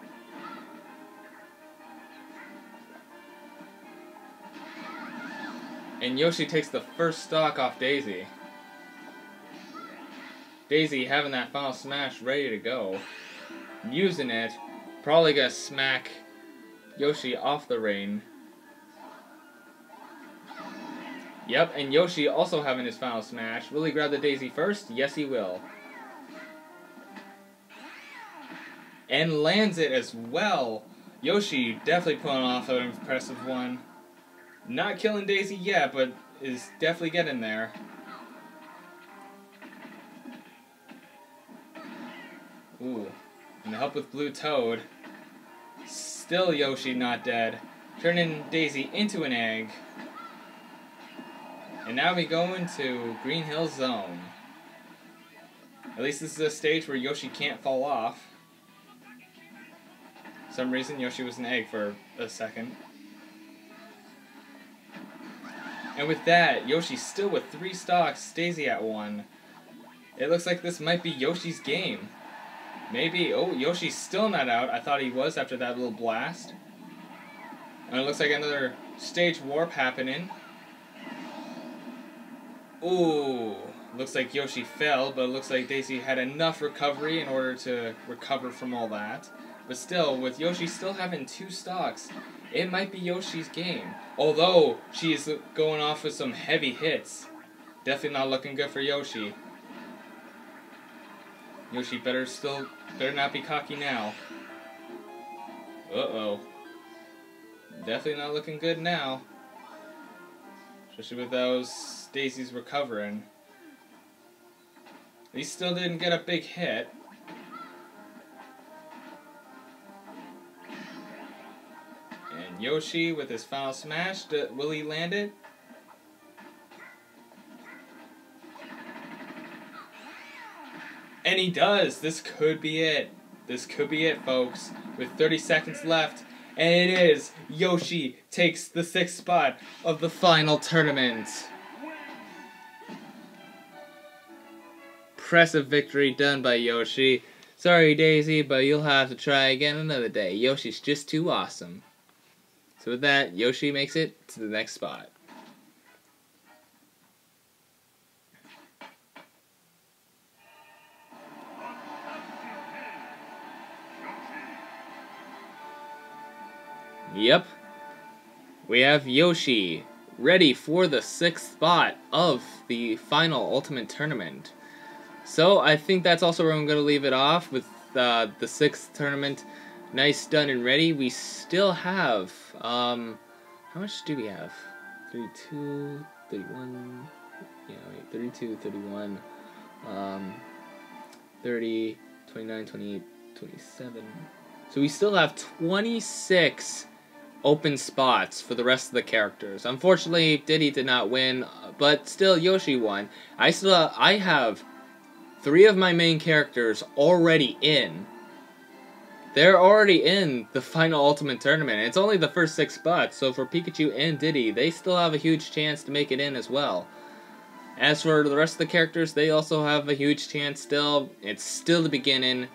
And Yoshi takes the first stock off Daisy. Daisy having that final smash ready to go. Using it. Probably gonna smack Yoshi off the ring. Yep, and Yoshi also having his final smash. Will he grab the Daisy first? Yes, he will. And lands it as well. Yoshi definitely pulling off an impressive one. Not killing Daisy yet, but is definitely getting there. Ooh, and the help with Blue Toad. Still Yoshi not dead. Turning Daisy into an egg. And now we go into Green Hill Zone. At least this is a stage where Yoshi can't fall off. For some reason Yoshi was an egg for a second. And with that, Yoshi's still with 3 stocks, Daisy at 1. It looks like this might be Yoshi's game. Maybe. Oh, Yoshi's still not out. I thought he was after that little blast. And it looks like another stage warp happening. Ooh. Looks like Yoshi fell, but it looks like Daisy had enough recovery in order to recover from all that. But still, with Yoshi still having 2 stocks, it might be Yoshi's game. Although, she's going off with some heavy hits. Definitely not looking good for Yoshi. Yoshi better not be cocky now. Uh-oh. Definitely not looking good now. Especially with those Daisy's recovering. He still didn't get a big hit. And Yoshi with his final smash, will he land it? And he does! This could be it. This could be it, folks. With 30 seconds left. And it is! Yoshi takes the 6th spot of the final tournament. Impressive victory done by Yoshi. Sorry, Daisy, but you'll have to try again another day. Yoshi's just too awesome. So with that, Yoshi makes it to the next spot. Yep. We have Yoshi ready for the 6th spot of the final Ultimate Tournament. So I think that's also where I'm going to leave it off with the 6th tournament. Nice, done, and ready. We still have, how much do we have? 32, 31, yeah, wait, 32, 31, 30, 29, 28, 27. So we still have 26 open spots for the rest of the characters. Unfortunately, Diddy did not win, but still Yoshi won. I have 3 of my main characters already in. They're already in the final Ultimate Tournament. It's only the first 6 spots, so for Pikachu and Diddy, they still have a huge chance to make it in as well. As for the rest of the characters, they also have a huge chance still. It's still the beginning.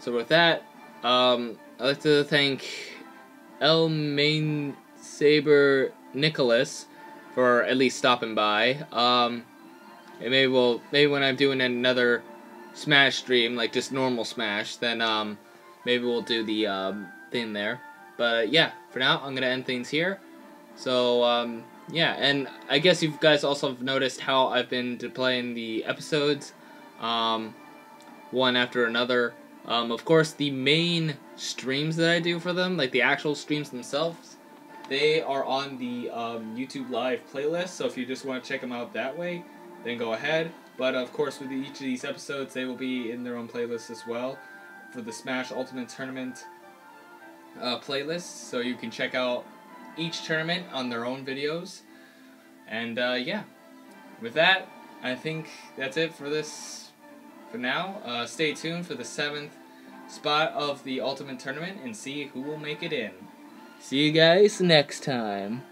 So with that, I'd like to thank El Main Saber Nicholas for at least stopping by. And maybe when I'm doing another Smash stream, like just normal Smash, then maybe we'll do the thing there. But yeah, for now I'm gonna end things here. So yeah, and I guess you guys also have noticed how I've been playing the episodes, one after another. Of course, the main streams that I do for them, like the actual streams themselves, they are on the YouTube Live playlist, so if you just want to check them out that way, then go ahead. But of course, with each of these episodes, they will be in their own playlists as well for the Smash Ultimate Tournament playlist. So you can check out each tournament on their own videos. And yeah, with that, I think that's it for this for now. Stay tuned for the 7th spot of the Ultimate Tournament and see who will make it in. See you guys next time.